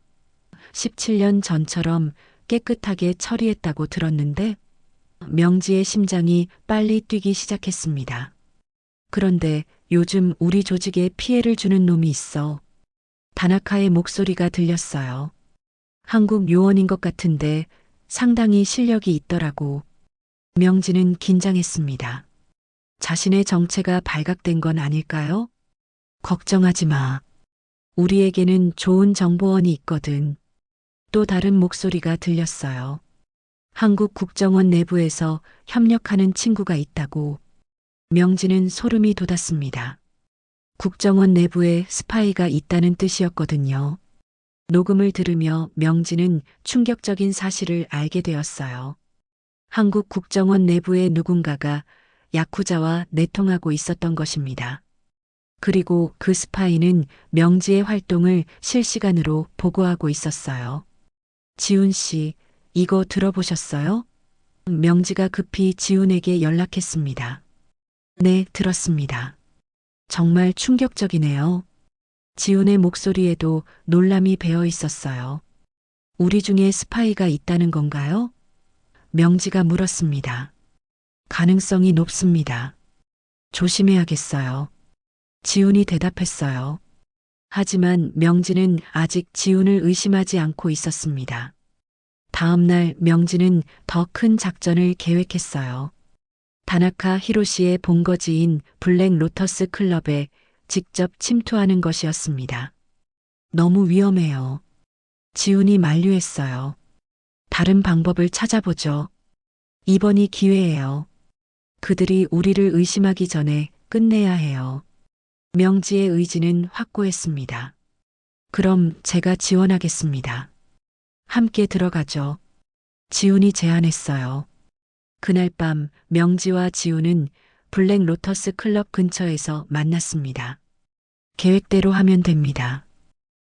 17년 전처럼 깨끗하게 처리했다고 들었는데 명지의 심장이 빨리 뛰기 시작했습니다. 그런데 요즘 우리 조직에 피해를 주는 놈이 있어. 다나카의 목소리가 들렸어요. 한국 요원인 것 같은데 상당히 실력이 있더라고. 명지는 긴장했습니다. 자신의 정체가 발각된 건 아닐까요? 걱정하지 마. 우리에게는 좋은 정보원이 있거든. 또 다른 목소리가 들렸어요. 한국 국정원 내부에서 협력하는 친구가 있다고. 명지는 소름이 돋았습니다. 국정원 내부에 스파이가 있다는 뜻이었거든요. 녹음을 들으며 명지는 충격적인 사실을 알게 되었어요. 한국 국정원 내부의 누군가가 야쿠자와 내통하고 있었던 것입니다. 그리고 그 스파이는 명지의 활동을 실시간으로 보고하고 있었어요. 지훈 씨, 이거 들어보셨어요? 명지가 급히 지훈에게 연락했습니다. 네, 들었습니다. 정말 충격적이네요. 지훈의 목소리에도 놀람이 배어 있었어요. 우리 중에 스파이가 있다는 건가요? 명지가 물었습니다. 가능성이 높습니다. 조심해야겠어요. 지훈이 대답했어요. 하지만 명지는 아직 지훈을 의심하지 않고 있었습니다. 다음 날 명지는 더 큰 작전을 계획했어요. 다나카 히로시의 본거지인 블랙 로터스 클럽에 직접 침투하는 것이었습니다. 너무 위험해요. 지훈이 만류했어요. 다른 방법을 찾아보죠. 이번이 기회예요. 그들이 우리를 의심하기 전에 끝내야 해요. 명지의 의지는 확고했습니다. 그럼 제가 지원하겠습니다. 함께 들어가죠. 지훈이 제안했어요. 그날 밤 명지와 지훈은 블랙 로터스 클럽 근처에서 만났습니다. 계획대로 하면 됩니다.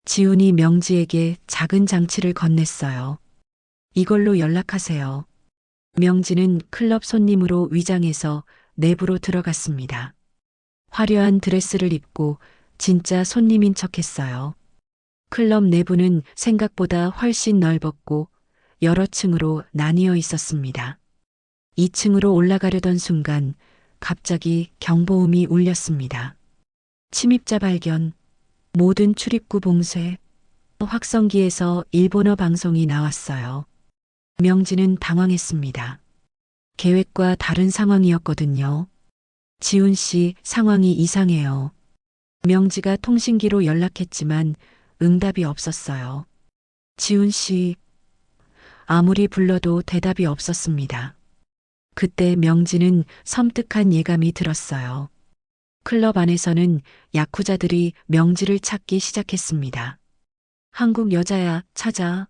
지훈이 명지에게 작은 장치를 건넸어요. 이걸로 연락하세요. 명지는 클럽 손님으로 위장해서 내부로 들어갔습니다. 화려한 드레스를 입고 진짜 손님인 척했어요. 클럽 내부는 생각보다 훨씬 넓었고 여러 층으로 나뉘어 있었습니다. 2층으로 올라가려던 순간 갑자기 경보음이 울렸습니다. 침입자 발견, 모든 출입구 봉쇄, 확성기에서 일본어 방송이 나왔어요. 명지는 당황했습니다. 계획과 다른 상황이었거든요. 지훈 씨, 상황이 이상해요. 명지가 통신기로 연락했지만 응답이 없었어요. 지훈 씨, 아무리 불러도 대답이 없었습니다. 그때 명지는 섬뜩한 예감이 들었어요. 클럽 안에서는 야쿠자들이 명지를 찾기 시작했습니다. 한국 여자야, 찾아.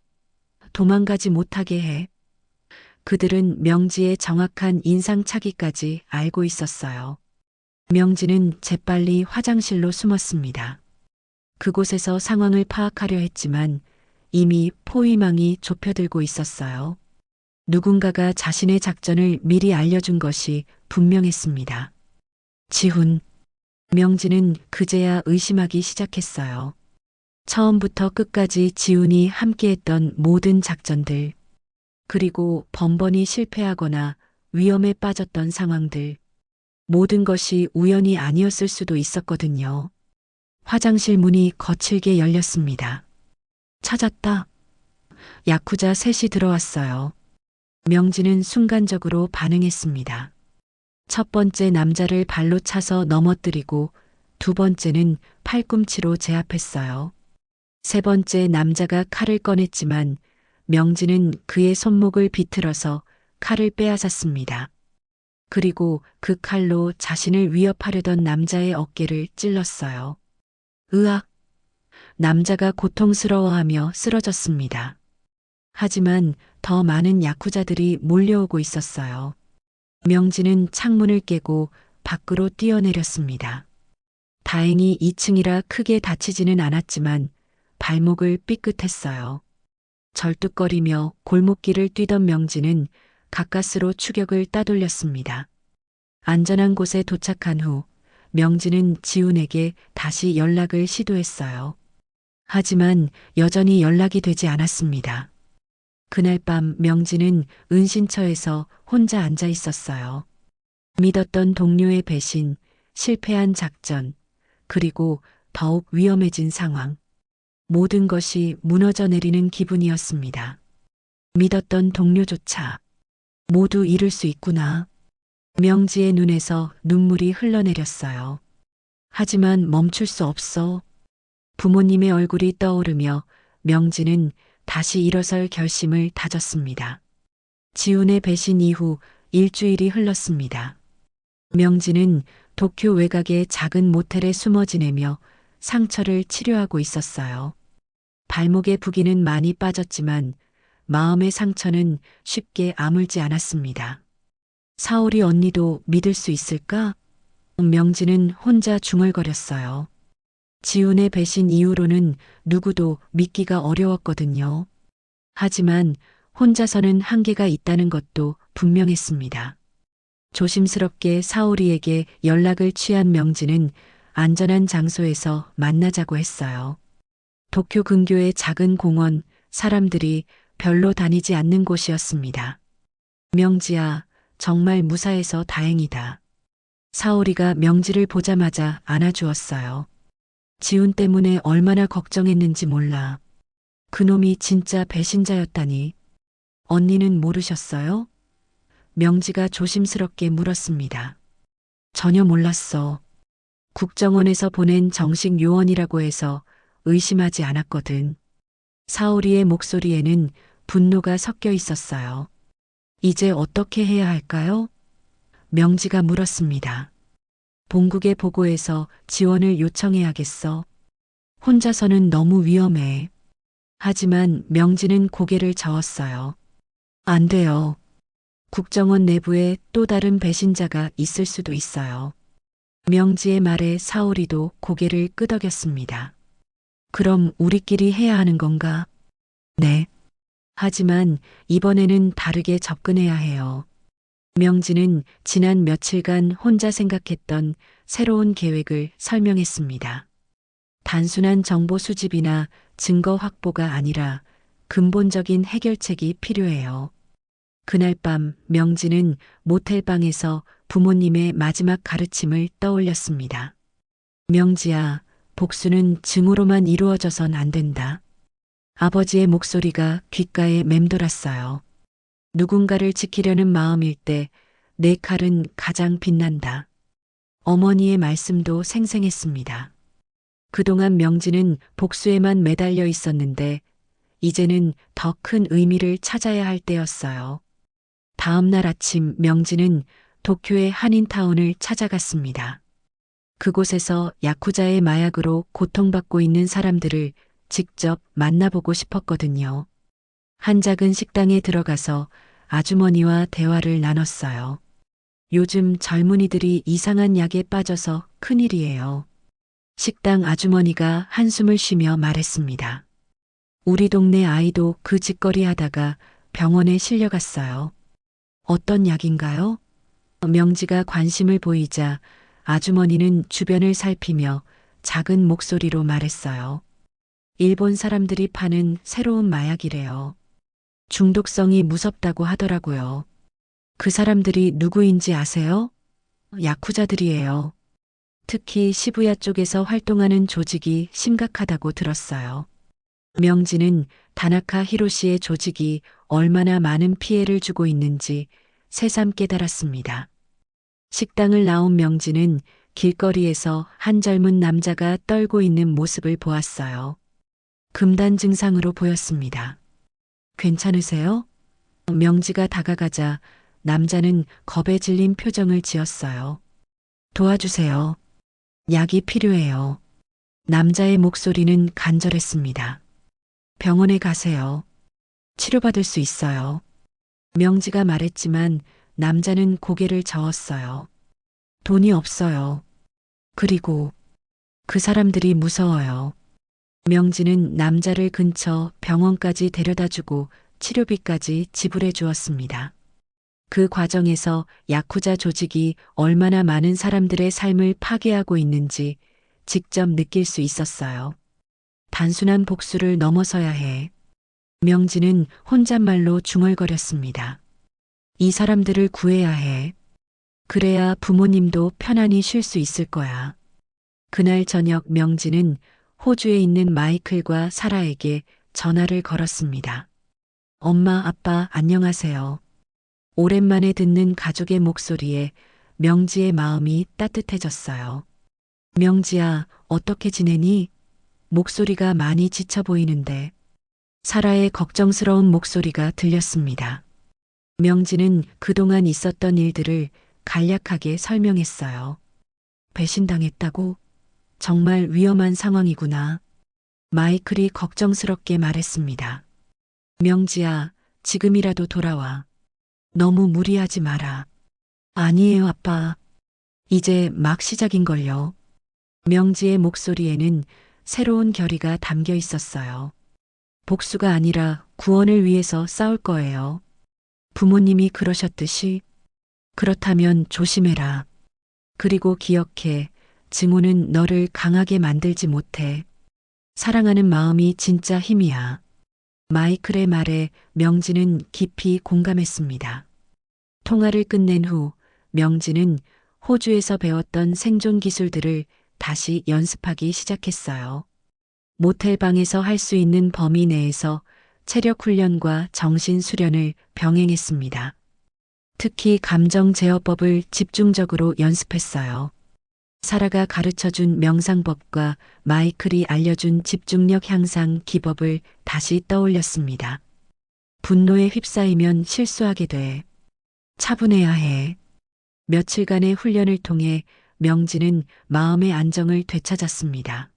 도망가지 못하게 해. 그들은 명지의 정확한 인상착의까지 알고 있었어요. 명지는 재빨리 화장실로 숨었습니다. 그곳에서 상황을 파악하려 했지만 이미 포위망이 좁혀들고 있었어요. 누군가가 자신의 작전을 미리 알려준 것이 분명했습니다. 지훈. 명지는 그제야 의심하기 시작했어요. 처음부터 끝까지 지훈이 함께했던 모든 작전들, 그리고 번번이 실패하거나 위험에 빠졌던 상황들, 모든 것이 우연이 아니었을 수도 있었거든요. 화장실 문이 거칠게 열렸습니다. 찾았다. 야쿠자 셋이 들어왔어요. 명지는 순간적으로 반응했습니다. 첫 번째 남자를 발로 차서 넘어뜨리고 두 번째는 팔꿈치로 제압했어요. 세 번째 남자가 칼을 꺼냈지만 명지는 그의 손목을 비틀어서 칼을 빼앗았습니다. 그리고 그 칼로 자신을 위협하려던 남자의 어깨를 찔렀어요. 으악! 남자가 고통스러워하며 쓰러졌습니다. 하지만 더 많은 야쿠자들이 몰려오고 있었어요. 명지는 창문을 깨고 밖으로 뛰어내렸습니다. 다행히 2층이라 크게 다치지는 않았지만 발목을 삐끗했어요. 절뚝거리며 골목길을 뛰던 명지는 가까스로 추격을 따돌렸습니다. 안전한 곳에 도착한 후 명지는 지훈에게 다시 연락을 시도했어요. 하지만 여전히 연락이 되지 않았습니다. 그날 밤 명지는 은신처에서 혼자 앉아 있었어요. 믿었던 동료의 배신, 실패한 작전, 그리고 더욱 위험해진 상황. 모든 것이 무너져 내리는 기분이었습니다. 믿었던 동료조차 모두 잃을 수 있구나. 명지의 눈에서 눈물이 흘러내렸어요. 하지만 멈출 수 없어. 부모님의 얼굴이 떠오르며 명지는 다시 일어설 결심을 다졌습니다. 지훈의 배신 이후 일주일이 흘렀습니다. 명지는 도쿄 외곽의 작은 모텔에 숨어 지내며 상처를 치료하고 있었어요. 발목의 부기는 많이 빠졌지만 마음의 상처는 쉽게 아물지 않았습니다. 사오리 언니도 믿을 수 있을까? 명지는 혼자 중얼거렸어요. 지훈의 배신 이후로는 누구도 믿기가 어려웠거든요. 하지만 혼자서는 한계가 있다는 것도 분명했습니다. 조심스럽게 사오리에게 연락을 취한 명지는 안전한 장소에서 만나자고 했어요. 도쿄 근교의 작은 공원, 사람들이 별로 다니지 않는 곳이었습니다. 명지야, 정말 무사해서 다행이다. 사오리가 명지를 보자마자 안아주었어요. 지훈 때문에 얼마나 걱정했는지 몰라. 그놈이 진짜 배신자였다니. 언니는 모르셨어요? 명지가 조심스럽게 물었습니다. 전혀 몰랐어. 국정원에서 보낸 정식 요원이라고 해서 의심하지 않았거든. 사오리의 목소리에는 분노가 섞여 있었어요. 이제 어떻게 해야 할까요? 명지가 물었습니다. 본국에 보고해서 지원을 요청해야겠어. 혼자서는 너무 위험해. 하지만 명지는 고개를 저었어요. 안 돼요. 국정원 내부에 또 다른 배신자가 있을 수도 있어요. 명지의 말에 사오리도 고개를 끄덕였습니다. 그럼 우리끼리 해야 하는 건가? 네. 하지만 이번에는 다르게 접근해야 해요. 명지는 지난 며칠간 혼자 생각했던 새로운 계획을 설명했습니다. 단순한 정보 수집이나 증거 확보가 아니라 근본적인 해결책이 필요해요. 그날 밤 명지는 모텔방에서 부모님의 마지막 가르침을 떠올렸습니다. 명지야, 복수는 증오로만 이루어져선 안 된다. 아버지의 목소리가 귓가에 맴돌았어요. 누군가를 지키려는 마음일 때 내 칼은 가장 빛난다. 어머니의 말씀도 생생했습니다. 그동안 명지는 복수에만 매달려 있었는데 이제는 더 큰 의미를 찾아야 할 때였어요. 다음 날 아침 명지는 도쿄의 한인타운을 찾아갔습니다. 그곳에서 야쿠자의 마약으로 고통받고 있는 사람들을 직접 만나보고 싶었거든요. 한 작은 식당에 들어가서 아주머니와 대화를 나눴어요. 요즘 젊은이들이 이상한 약에 빠져서 큰일이에요. 식당 아주머니가 한숨을 쉬며 말했습니다. 우리 동네 아이도 그 짓거리 하다가 병원에 실려갔어요. 어떤 약인가요? 명지가 관심을 보이자 아주머니는 주변을 살피며 작은 목소리로 말했어요. 일본 사람들이 파는 새로운 마약이래요. 중독성이 무섭다고 하더라고요. 그 사람들이 누구인지 아세요? 야쿠자들이에요. 특히 시부야 쪽에서 활동하는 조직이 심각하다고 들었어요. 명지는 다나카 히로시의 조직이 얼마나 많은 피해를 주고 있는지 새삼 깨달았습니다. 식당을 나온 명지는 길거리에서 한 젊은 남자가 떨고 있는 모습을 보았어요. 금단 증상으로 보였습니다. 괜찮으세요? 명지가 다가가자 남자는 겁에 질린 표정을 지었어요. 도와주세요. 약이 필요해요. 남자의 목소리는 간절했습니다. 병원에 가세요. 치료받을 수 있어요. 명지가 말했지만 남자는 고개를 저었어요. 돈이 없어요. 그리고 그 사람들이 무서워요. 명지는 남자를 근처 병원까지 데려다 주고 치료비까지 지불해 주었습니다. 그 과정에서 야쿠자 조직이 얼마나 많은 사람들의 삶을 파괴하고 있는지 직접 느낄 수 있었어요. 단순한 복수를 넘어서야 해. 명지는 혼잣말로 중얼거렸습니다. 이 사람들을 구해야 해. 그래야 부모님도 편안히 쉴 수 있을 거야. 그날 저녁 명지는 호주에 있는 마이클과 사라에게 전화를 걸었습니다. 엄마, 아빠, 안녕하세요. 오랜만에 듣는 가족의 목소리에 명지의 마음이 따뜻해졌어요. 명지야, 어떻게 지내니? 목소리가 많이 지쳐 보이는데. 사라의 걱정스러운 목소리가 들렸습니다. 명지는 그동안 있었던 일들을 간략하게 설명했어요. 배신당했다고? 정말 위험한 상황이구나. 마이클이 걱정스럽게 말했습니다. 명지야, 지금이라도 돌아와. 너무 무리하지 마라. 아니에요, 아빠. 이제 막 시작인걸요. 명지의 목소리에는 새로운 결의가 담겨 있었어요. 복수가 아니라 구원을 위해서 싸울 거예요. 부모님이 그러셨듯이. 그렇다면 조심해라. 그리고 기억해. 증오는 너를 강하게 만들지 못해. 사랑하는 마음이 진짜 힘이야. 마이클의 말에 명지는 깊이 공감했습니다. 통화를 끝낸 후 명지는 호주에서 배웠던 생존 기술들을 다시 연습하기 시작했어요. 모텔 방에서 할 수 있는 범위 내에서 체력 훈련과 정신 수련을 병행했습니다. 특히 감정 제어법을 집중적으로 연습했어요. 사라가 가르쳐준 명상법과 마이클이 알려준 집중력 향상 기법을 다시 떠올렸습니다. 분노에 휩싸이면 실수하게 돼. 차분해야 해. 며칠간의 훈련을 통해 명지는 마음의 안정을 되찾았습니다.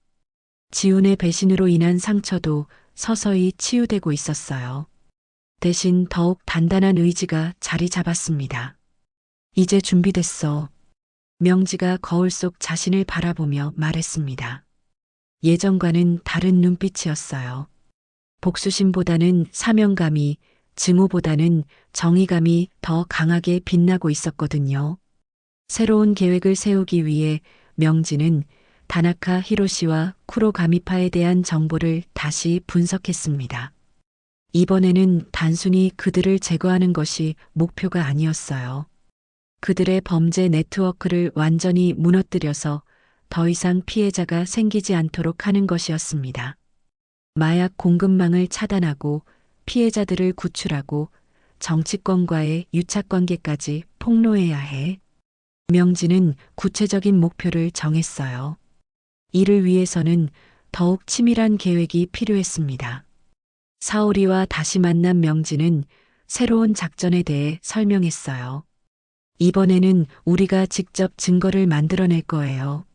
지훈의 배신으로 인한 상처도 서서히 치유되고 있었어요. 대신 더욱 단단한 의지가 자리 잡았습니다. 이제 준비됐어. 명지가 거울 속 자신을 바라보며 말했습니다. 예전과는 다른 눈빛이었어요. 복수심보다는 사명감이, 증오보다는 정의감이 더 강하게 빛나고 있었거든요. 새로운 계획을 세우기 위해 명지는 다나카 히로시와 쿠로가미파에 대한 정보를 다시 분석했습니다. 이번에는 단순히 그들을 제거하는 것이 목표가 아니었어요. 그들의 범죄 네트워크를 완전히 무너뜨려서 더 이상 피해자가 생기지 않도록 하는 것이었습니다. 마약 공급망을 차단하고 피해자들을 구출하고 정치권과의 유착관계까지 폭로해야 해. 명지는 구체적인 목표를 정했어요. 이를 위해서는 더욱 치밀한 계획이 필요했습니다. 사오리와 다시 만난 명지는 새로운 작전에 대해 설명했어요. 이번에는 우리가 직접 증거를 만들어낼 거예요.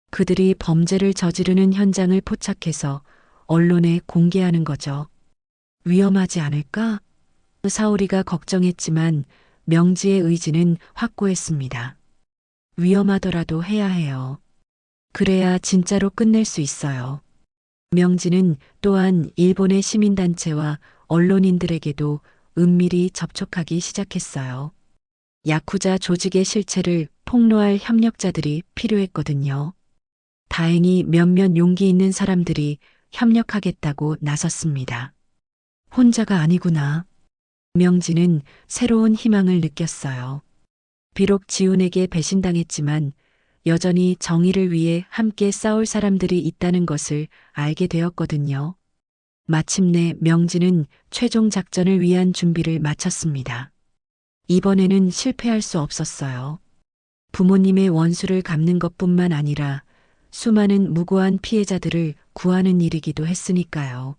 그들이 범죄를 저지르는 현장을 포착해서 언론에 공개하는 거죠. 위험하지 않을까? 사오리가 걱정했지만 명지의 의지는 확고했습니다. 위험하더라도 해야 해요. 그래야 진짜로 끝낼 수 있어요. 명지는 또한 일본의 시민단체와 언론인들에게도 은밀히 접촉하기 시작했어요. 야쿠자 조직의 실체를 폭로할 협력자들이 필요했거든요. 다행히 몇몇 용기 있는 사람들이 협력하겠다고 나섰습니다. 혼자가 아니구나. 명지는 새로운 희망을 느꼈어요. 비록 지훈에게 배신당했지만 여전히 정의를 위해 함께 싸울 사람들이 있다는 것을 알게 되었거든요. 마침내 명지는 최종 작전을 위한 준비를 마쳤습니다. 이번에는 실패할 수 없었어요. 부모님의 원수를 갚는 것뿐만 아니라 수많은 무고한 피해자들을 구하는 일이기도 했으니까요.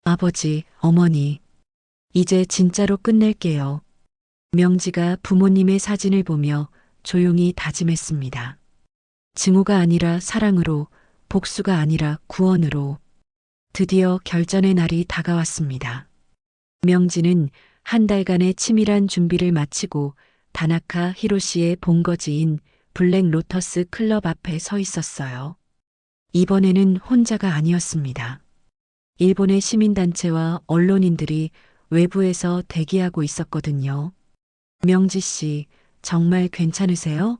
아버지, 어머니, 이제 진짜로 끝낼게요. 명지가 부모님의 사진을 보며 조용히 다짐했습니다. 증오가 아니라 사랑으로, 복수가 아니라 구원으로. 드디어 결전의 날이 다가왔습니다. 명지는 한 달간의 치밀한 준비를 마치고 다나카 히로시의 본거지인 블랙 로터스 클럽 앞에 서 있었어요. 이번에는 혼자가 아니었습니다. 일본의 시민단체와 언론인들이 외부에서 대기하고 있었거든요. 명지 씨, 정말 괜찮으세요?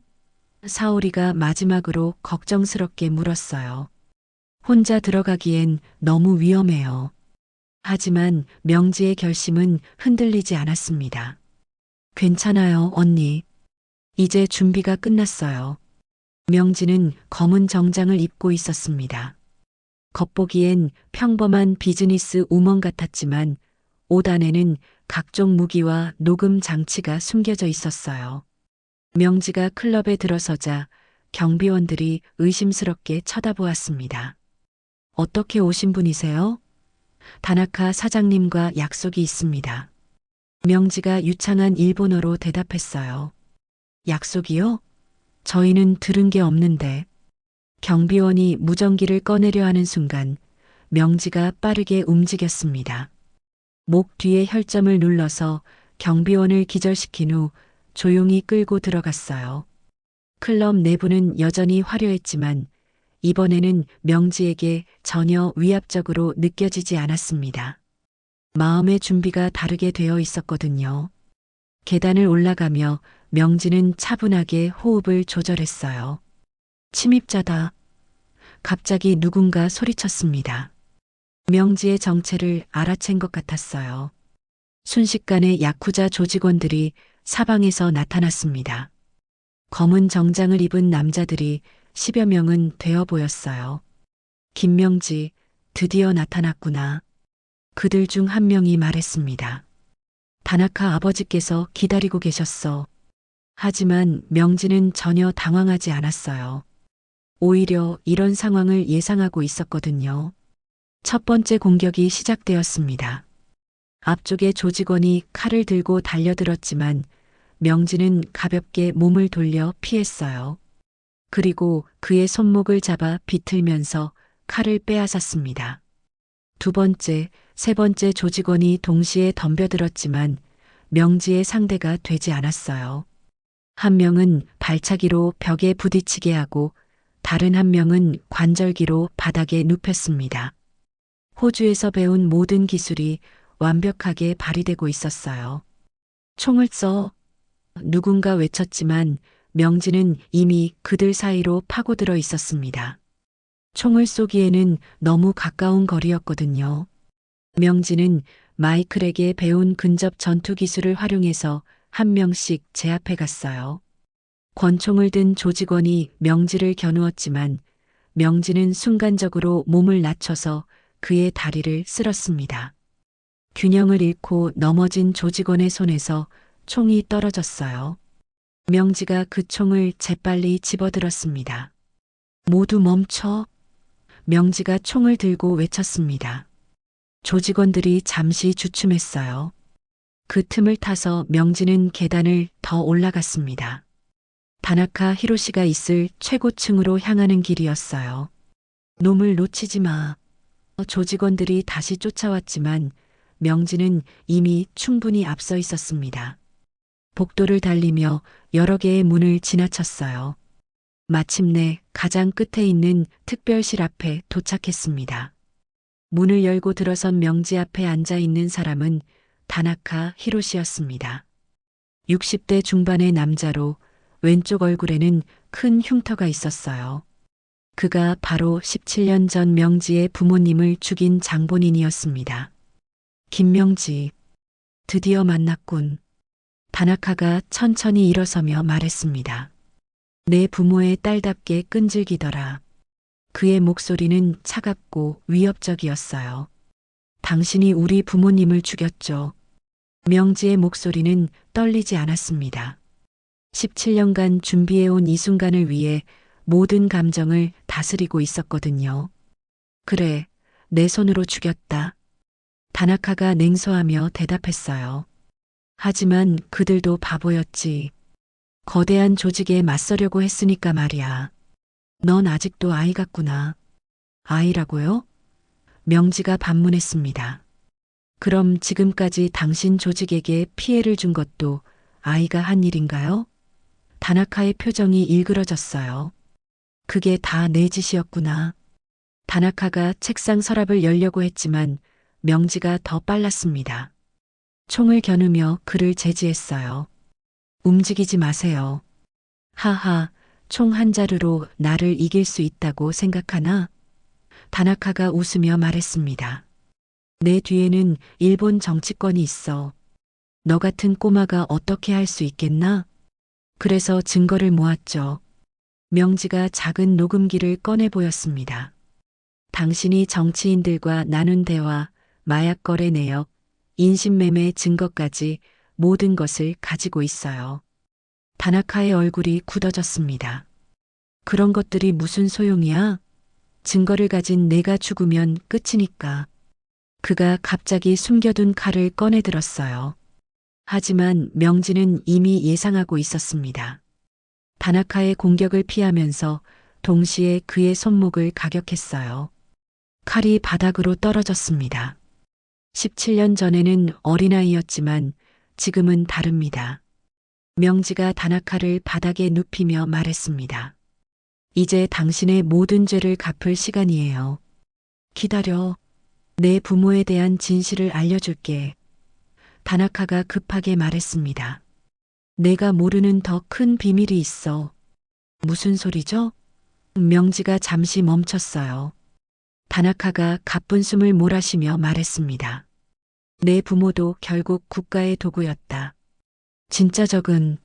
사오리가 마지막으로 걱정스럽게 물었어요. 혼자 들어가기엔 너무 위험해요. 하지만 명지의 결심은 흔들리지 않았습니다. 괜찮아요, 언니. 이제 준비가 끝났어요. 명지는 검은 정장을 입고 있었습니다. 겉보기엔 평범한 비즈니스 우먼 같았지만 옷 안에는 각종 무기와 녹음 장치가 숨겨져 있었어요. 명지가 클럽에 들어서자 경비원들이 의심스럽게 쳐다보았습니다. 어떻게 오신 분이세요? 다나카 사장님과 약속이 있습니다. 명지가 유창한 일본어로 대답했어요. 약속이요? 저희는 들은 게 없는데. 경비원이 무전기를 꺼내려 하는 순간 명지가 빠르게 움직였습니다. 목 뒤에 혈점을 눌러서 경비원을 기절시킨 후 조용히 끌고 들어갔어요. 클럽 내부는 여전히 화려했지만 이번에는 명지에게 전혀 위압적으로 느껴지지 않았습니다. 마음의 준비가 다르게 되어 있었거든요. 계단을 올라가며 명지는 차분하게 호흡을 조절했어요. 침입자다. 갑자기 누군가 소리쳤습니다. 명지의 정체를 알아챈 것 같았어요. 순식간에 야쿠자 조직원들이 사방에서 나타났습니다. 검은 정장을 입은 남자들이 10여 명은 되어 보였어요. 김명지, 드디어 나타났구나. 그들 중 한 명이 말했습니다. 다나카 아버지께서 기다리고 계셨어. 하지만 명지는 전혀 당황하지 않았어요. 오히려 이런 상황을 예상하고 있었거든요. 첫 번째 공격이 시작되었습니다. 앞쪽에 조직원이 칼을 들고 달려들었지만 명지는 가볍게 몸을 돌려 피했어요. 그리고 그의 손목을 잡아 비틀면서 칼을 빼앗았습니다. 두 번째, 세 번째 조직원이 동시에 덤벼들었지만 명지의 상대가 되지 않았어요. 한 명은 발차기로 벽에 부딪히게 하고 다른 한 명은 관절기로 바닥에 눕혔습니다. 호주에서 배운 모든 기술이 완벽하게 발휘되고 있었어요. 총을 써. 누군가 외쳤지만 명지는 이미 그들 사이로 파고들어 있었습니다. 총을 쏘기에는 너무 가까운 거리였거든요. 명지는 마이클에게 배운 근접 전투 기술을 활용해서 한 명씩 제압해 갔어요. 권총을 든 조직원이 명지를 겨누었지만 명지는 순간적으로 몸을 낮춰서 그의 다리를 쓸었습니다. 균형을 잃고 넘어진 조직원의 손에서 총이 떨어졌어요. 명지가 그 총을 재빨리 집어들었습니다. 모두 멈춰. 명지가 총을 들고 외쳤습니다. 조직원들이 잠시 주춤했어요. 그 틈을 타서 명지는 계단을 더 올라갔습니다. 다나카 히로시가 있을 최고층으로 향하는 길이었어요. 놈을 놓치지 마. 조직원들이 다시 쫓아왔지만 명지는 이미 충분히 앞서 있었습니다. 복도를 달리며 여러 개의 문을 지나쳤어요. 마침내 가장 끝에 있는 특별실 앞에 도착했습니다. 문을 열고 들어선 명지 앞에 앉아 있는 사람은 다나카 히로시였습니다. 60대 중반의 남자로 왼쪽 얼굴에는 큰 흉터가 있었어요. 그가 바로 17년 전 명지의 부모님을 죽인 장본인이었습니다. 김명지, 드디어 만났군. 다나카가 천천히 일어서며 말했습니다. 내 부모의 딸답게 끈질기더라. 그의 목소리는 차갑고 위협적이었어요. 당신이 우리 부모님을 죽였죠. 명지의 목소리는 떨리지 않았습니다. 17년간 준비해온 이 순간을 위해 모든 감정을 다스리고 있었거든요. 그래, 내 손으로 죽였다. 다나카가 냉소하며 대답했어요. 하지만 그들도 바보였지. 거대한 조직에 맞서려고 했으니까 말이야. 넌 아직도 아이 같구나. 아이라고요? 명지가 반문했습니다. 그럼 지금까지 당신 조직에게 피해를 준 것도 아이가 한 일인가요? 다나카의 표정이 일그러졌어요. 그게 다 내 짓이었구나. 다나카가 책상 서랍을 열려고 했지만 명지가 더 빨랐습니다. 총을 겨누며 그를 제지했어요. 움직이지 마세요. 하하, 총 한 자루로 나를 이길 수 있다고 생각하나? 다나카가 웃으며 말했습니다. 내 뒤에는 일본 정치권이 있어. 너 같은 꼬마가 어떻게 할 수 있겠나? 그래서 증거를 모았죠. 명지가 작은 녹음기를 꺼내 보였습니다. 당신이 정치인들과 나눈 대화, 마약 거래 내역, 인신매매 증거까지 모든 것을 가지고 있어요. 다나카의 얼굴이 굳어졌습니다. 그런 것들이 무슨 소용이야? 증거를 가진 내가 죽으면 끝이니까. 그가 갑자기 숨겨둔 칼을 꺼내 들었어요. 하지만 명지는 이미 예상하고 있었습니다. 다나카의 공격을 피하면서 동시에 그의 손목을 가격했어요. 칼이 바닥으로 떨어졌습니다. 17년 전에는 어린아이였지만 지금은 다릅니다. 명지가 다나카를 바닥에 눕히며 말했습니다. 이제 당신의 모든 죄를 갚을 시간이에요. 기다려. 내 부모에 대한 진실을 알려줄게. 다나카가 급하게 말했습니다. 내가 모르는 더 큰 비밀이 있어. 무슨 소리죠? 명지가 잠시 멈췄어요. 다나카가 가쁜 숨을 몰아쉬며 말했습니다. 내 부모도 결국 국가의 도구였다. 진짜 적은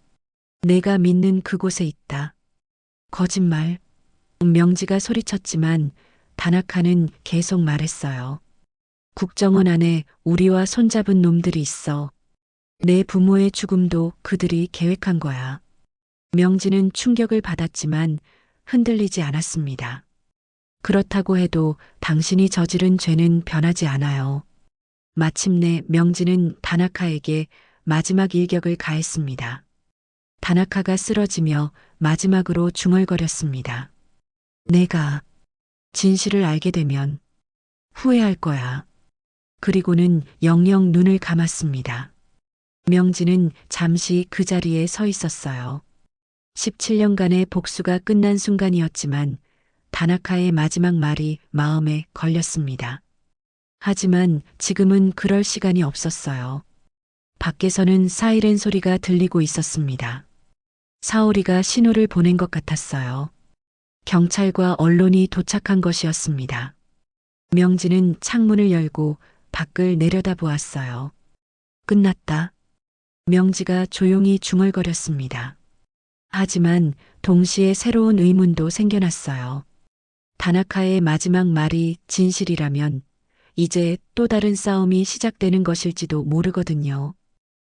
내가 믿는 그곳에 있다. 거짓말. 명지가 소리쳤지만 다나카는 계속 말했어요. 국정원 안에 우리와 손잡은 놈들이 있어. 내 부모의 죽음도 그들이 계획한 거야. 명지는 충격을 받았지만 흔들리지 않았습니다. 그렇다고 해도 당신이 저지른 죄는 변하지 않아요. 마침내 명지는 다나카에게 마지막 일격을 가했습니다. 다나카가 쓰러지며 마지막으로 중얼거렸습니다. 내가 진실을 알게 되면 후회할 거야. 그리고는 영영 눈을 감았습니다. 명지는 잠시 그 자리에 서 있었어요. 17년간의 복수가 끝난 순간이었지만 다나카의 마지막 말이 마음에 걸렸습니다. 하지만 지금은 그럴 시간이 없었어요. 밖에서는 사이렌 소리가 들리고 있었습니다. 사오리가 신호를 보낸 것 같았어요. 경찰과 언론이 도착한 것이었습니다. 명지는 창문을 열고 밖을 내려다보았어요. 끝났다. 명지가 조용히 중얼거렸습니다. 하지만 동시에 새로운 의문도 생겨났어요. 다나카의 마지막 말이 진실이라면 이제 또 다른 싸움이 시작되는 것일지도 모르거든요.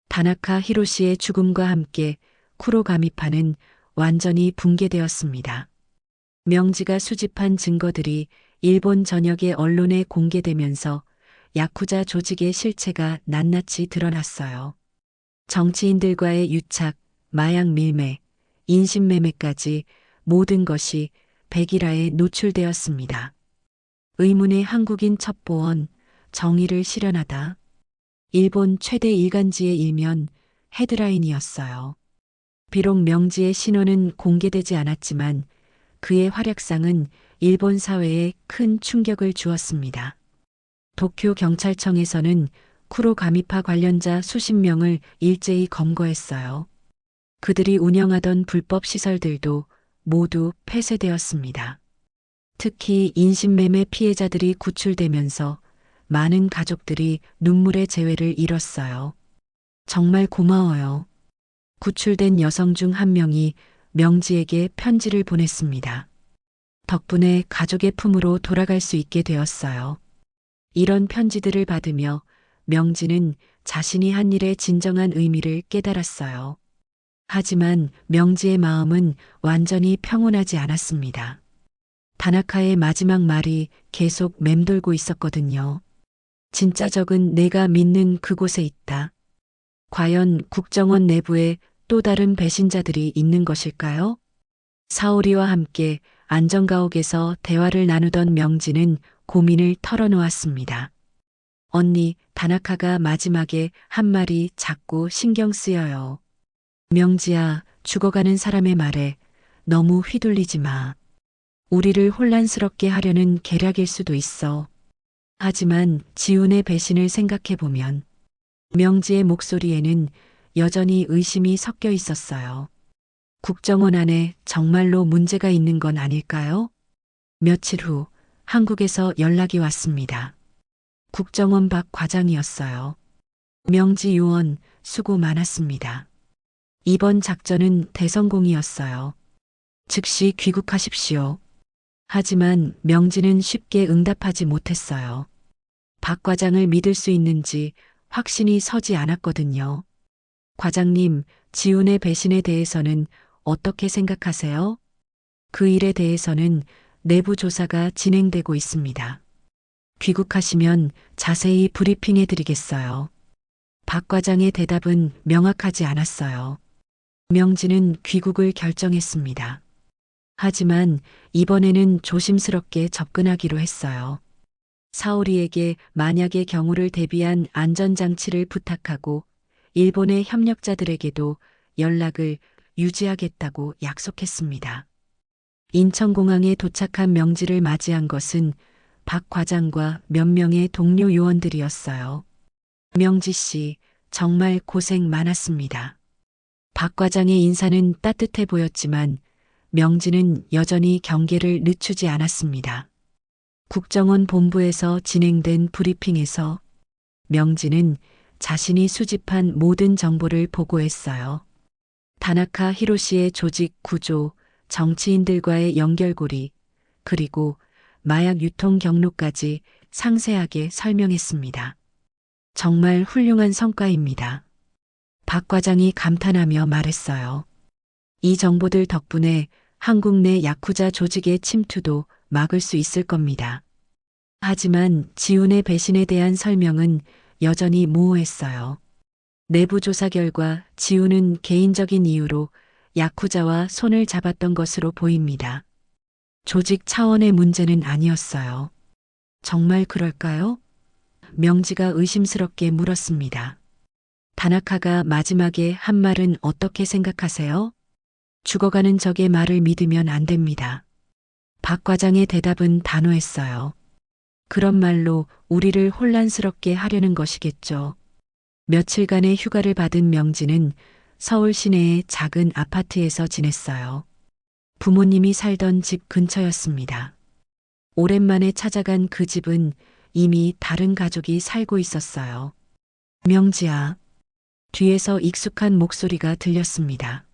다나카 히로시의 죽음과 함께 쿠로가미파는 완전히 붕괴되었습니다. 명지가 수집한 증거들이 일본 전역의 언론에 공개되면서 야쿠자 조직의 실체가 낱낱이 드러났어요. 정치인들과의 유착, 마약 밀매, 인신매매까지 모든 것이 백일화에 노출되었습니다. 의문의 한국인 첩보원, 정의를 실현하다. 일본 최대 일간지의 일면 헤드라인이었어요. 비록 명지의 신원은 공개되지 않았지만 그의 활약상은 일본 사회에 큰 충격을 주었습니다. 도쿄 경찰청에서는 쿠로가미파 관련자 수십 명을 일제히 검거했어요. 그들이 운영하던 불법 시설들도 모두 폐쇄되었습니다. 특히 인신매매 피해자들이 구출되면서 많은 가족들이 눈물의 재회를 잃었어요. 정말 고마워요. 구출된 여성 중 한 명이 명지에게 편지를 보냈습니다. 덕분에 가족의 품으로 돌아갈 수 있게 되었어요. 이런 편지들을 받으며 명지는 자신이 한 일의 진정한 의미를 깨달았어요. 하지만 명지의 마음은 완전히 평온하지 않았습니다. 다나카의 마지막 말이 계속 맴돌고 있었거든요. 진짜 적은 내가 믿는 그곳에 있다. 과연 국정원 내부에 또 다른 배신자들이 있는 것일까요? 사오리와 함께 안전가옥에서 대화를 나누던 명지는 고민을 털어놓았습니다. 언니, 다나카가 마지막에 한 말이 자꾸 신경 쓰여요. 명지야, 죽어가는 사람의 말에 너무 휘둘리지 마. 우리를 혼란스럽게 하려는 계략일 수도 있어. 하지만 지훈의 배신을 생각해보면 명지의 목소리에는 여전히 의심이 섞여 있었어요. 국정원 안에 정말로 문제가 있는 건 아닐까요? 며칠 후 한국에서 연락이 왔습니다. 국정원 박 과장이었어요. 명지 요원 수고 많았습니다. 이번 작전은 대성공이었어요. 즉시 귀국하십시오. 하지만 명지는 쉽게 응답하지 못했어요. 박 과장을 믿을 수 있는지 확신이 서지 않았거든요. 과장님, 지훈의 배신에 대해서는 어떻게 생각하세요? 그 일에 대해서는 내부 조사가 진행되고 있습니다. 귀국하시면 자세히 브리핑해 드리겠어요. 박 과장의 대답은 명확하지 않았어요. 명지는 귀국을 결정했습니다. 하지만 이번에는 조심스럽게 접근하기로 했어요. 사오리에게 만약의 경우를 대비한 안전장치를 부탁하고 일본의 협력자들에게도 연락을 유지하겠다고 약속했습니다. 인천공항에 도착한 명지를 맞이한 것은 박 과장과 몇 명의 동료 요원들이었어요. 명지 씨, 정말 고생 많았습니다. 박 과장의 인사는 따뜻해 보였지만 명지는 여전히 경계를 늦추지 않았습니다. 국정원 본부에서 진행된 브리핑에서 명지는 자신이 수집한 모든 정보를 보고했어요. 다나카 히로시의 조직 구조, 정치인들과의 연결고리, 그리고 마약 유통 경로까지 상세하게 설명했습니다. 정말 훌륭한 성과입니다. 박 과장이 감탄하며 말했어요. 이 정보들 덕분에 한국 내 야쿠자 조직의 침투도 막을 수 있을 겁니다. 하지만 지훈의 배신에 대한 설명은 여전히 모호했어요. 내부 조사 결과 지훈은 개인적인 이유로 야쿠자와 손을 잡았던 것으로 보입니다. 조직 차원의 문제는 아니었어요. 정말 그럴까요? 명지가 의심스럽게 물었습니다. 다나카가 마지막에 한 말은 어떻게 생각하세요? 죽어가는 적의 말을 믿으면 안 됩니다. 박 과장의 대답은 단호했어요. 그런 말로 우리를 혼란스럽게 하려는 것이겠죠. 며칠간의 휴가를 받은 명지는 서울 시내의 작은 아파트에서 지냈어요. 부모님이 살던 집 근처였습니다. 오랜만에 찾아간 그 집은 이미 다른 가족이 살고 있었어요. 명지야. 뒤에서 익숙한 목소리가 들렸습니다.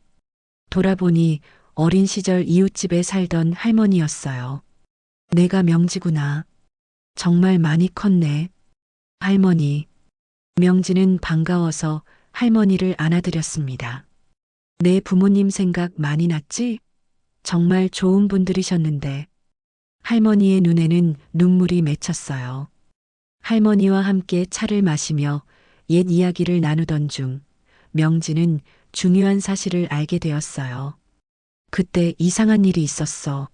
돌아보니 어린 시절 이웃집에 살던 할머니였어요. 내가 명지구나. 정말 많이 컸네. 할머니. 명지는 반가워서 할머니를 안아드렸습니다. 내 부모님 생각 많이 났지? 정말 좋은 분들이셨는데. 할머니의 눈에는 눈물이 맺혔어요. 할머니와 함께 차를 마시며 옛 이야기를 나누던 중 명지는 중요한 사실을 알게 되었어요. 그때 이상한 일이 있었어.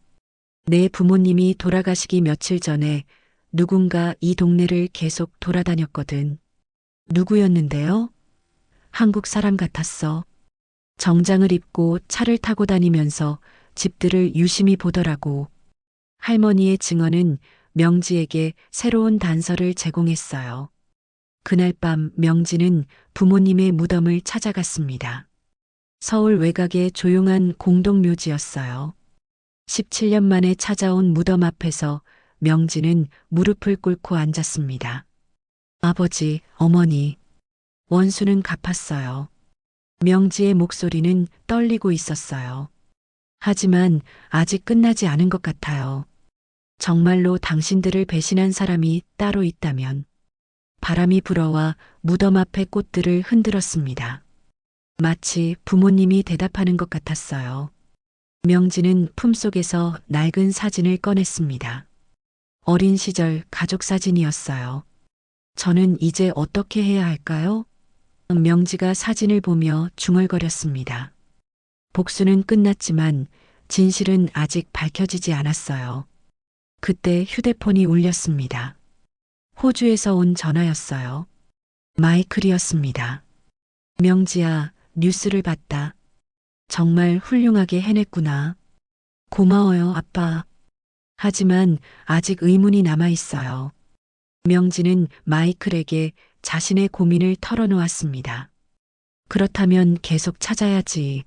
내 부모님이 돌아가시기 며칠 전에 누군가 이 동네를 계속 돌아다녔거든. 누구였는데요? 한국 사람 같았어. 정장을 입고 차를 타고 다니면서 집들을 유심히 보더라고. 할머니의 증언은 명지에게 새로운 단서를 제공했어요. 그날 밤 명지는 부모님의 무덤을 찾아갔습니다. 서울 외곽의 조용한 공동묘지였어요. 17년 만에 찾아온 무덤 앞에서 명지는 무릎을 꿇고 앉았습니다. 아버지, 어머니, 원수는 갚았어요. 명지의 목소리는 떨리고 있었어요. 하지만 아직 끝나지 않은 것 같아요. 정말로 당신들을 배신한 사람이 따로 있다면. 바람이 불어와 무덤 앞의 꽃들을 흔들었습니다. 마치 부모님이 대답하는 것 같았어요. 명지는 품속에서 낡은 사진을 꺼냈습니다. 어린 시절 가족 사진이었어요. 저는 이제 어떻게 해야 할까요? 명지가 사진을 보며 중얼거렸습니다. 복수는 끝났지만 진실은 아직 밝혀지지 않았어요. 그때 휴대폰이 울렸습니다. 호주에서 온 전화였어요. 마이클이었습니다. 명지야, 뉴스를 봤다. 정말 훌륭하게 해냈구나. 고마워요, 아빠. 하지만 아직 의문이 남아 있어요. 명지는 마이클에게 자신의 고민을 털어놓았습니다. 그렇다면 계속 찾아야지.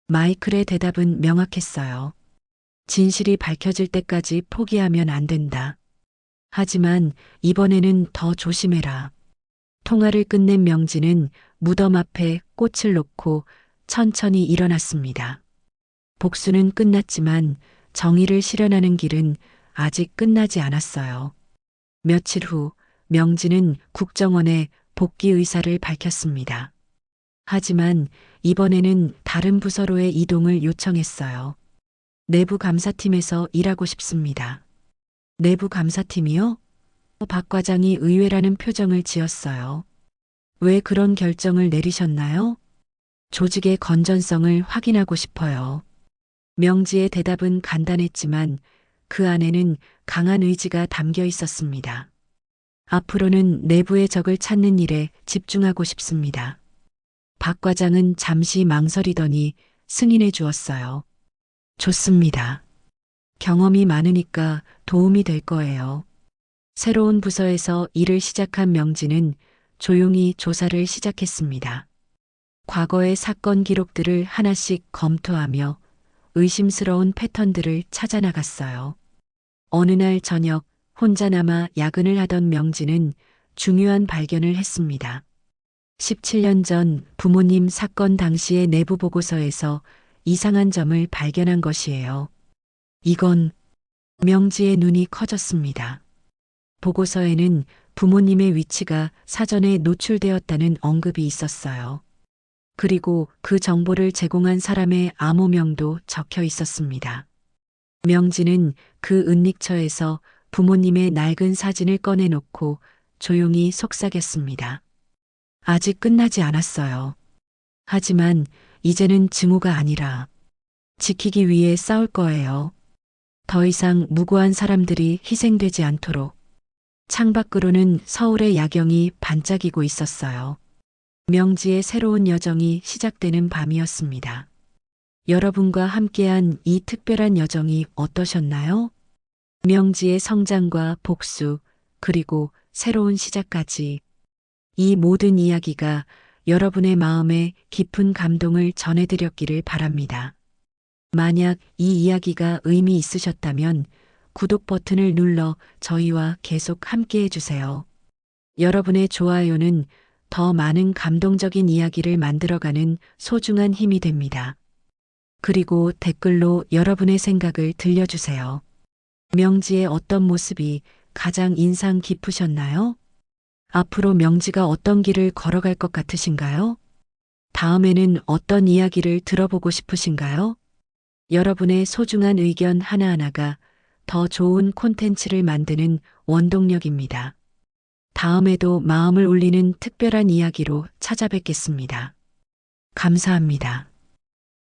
마이클의 대답은 명확했어요. 진실이 밝혀질 때까지 포기하면 안 된다. 하지만 이번에는 더 조심해라. 통화를 끝낸 명지는 무덤 앞에 꽃을 놓고 천천히 일어났습니다. 복수는 끝났지만 정의를 실현하는 길은 아직 끝나지 않았어요. 며칠 후 명지는 국정원에 복귀 의사를 밝혔습니다. 하지만 이번에는 다른 부서로의 이동을 요청했어요. 내부 감사팀에서 일하고 싶습니다. 내부 감사팀이요? 박 과장이 의외라는 표정을 지었어요. 왜 그런 결정을 내리셨나요? 조직의 건전성을 확인하고 싶어요. 명지의 대답은 간단했지만 그 안에는 강한 의지가 담겨 있었습니다. 앞으로는 내부의 적을 찾는 일에 집중하고 싶습니다. 박 과장은 잠시 망설이더니 승인해 주었어요. 좋습니다. 경험이 많으니까 도움이 될 거예요. 새로운 부서에서 일을 시작한 명지는 조용히 조사를 시작했습니다. 과거의 사건 기록들을 하나씩 검토하며 의심스러운 패턴들을 찾아나갔어요. 어느 날 저녁 혼자 남아 야근을 하던 명지는 중요한 발견을 했습니다. 17년 전 부모님 사건 당시의 내부 보고서에서 이상한 점을 발견한 것이에요. 이건 명지의 눈이 커졌습니다. 보고서에는 부모님의 위치가 사전에 노출되었다는 언급이 있었어요. 그리고 그 정보를 제공한 사람의 암호명도 적혀 있었습니다. 명지는 그 은닉처에서 부모님의 낡은 사진을 꺼내놓고 조용히 속삭였습니다. 아직 끝나지 않았어요. 하지만 이제는 증오가 아니라 지키기 위해 싸울 거예요. 더 이상 무고한 사람들이 희생되지 않도록. 창밖으로는 서울의 야경이 반짝이고 있었어요. 명지의 새로운 여정이 시작되는 밤이었습니다. 여러분과 함께한 이 특별한 여정이 어떠셨나요? 명지의 성장과 복수, 그리고 새로운 시작까지. 이 모든 이야기가 여러분의 마음에 깊은 감동을 전해드렸기를 바랍니다. 만약 이 이야기가 의미 있으셨다면 구독 버튼을 눌러 저희와 계속 함께 해주세요. 여러분의 좋아요는 더 많은 감동적인 이야기를 만들어가는 소중한 힘이 됩니다. 그리고 댓글로 여러분의 생각을 들려주세요. 명지의 어떤 모습이 가장 인상 깊으셨나요? 앞으로 명지가 어떤 길을 걸어갈 것 같으신가요? 다음에는 어떤 이야기를 들어보고 싶으신가요? 여러분의 소중한 의견 하나하나가 더 좋은 콘텐츠를 만드는 원동력입니다. 다음에도 마음을 울리는 특별한 이야기로 찾아뵙겠습니다. 감사합니다.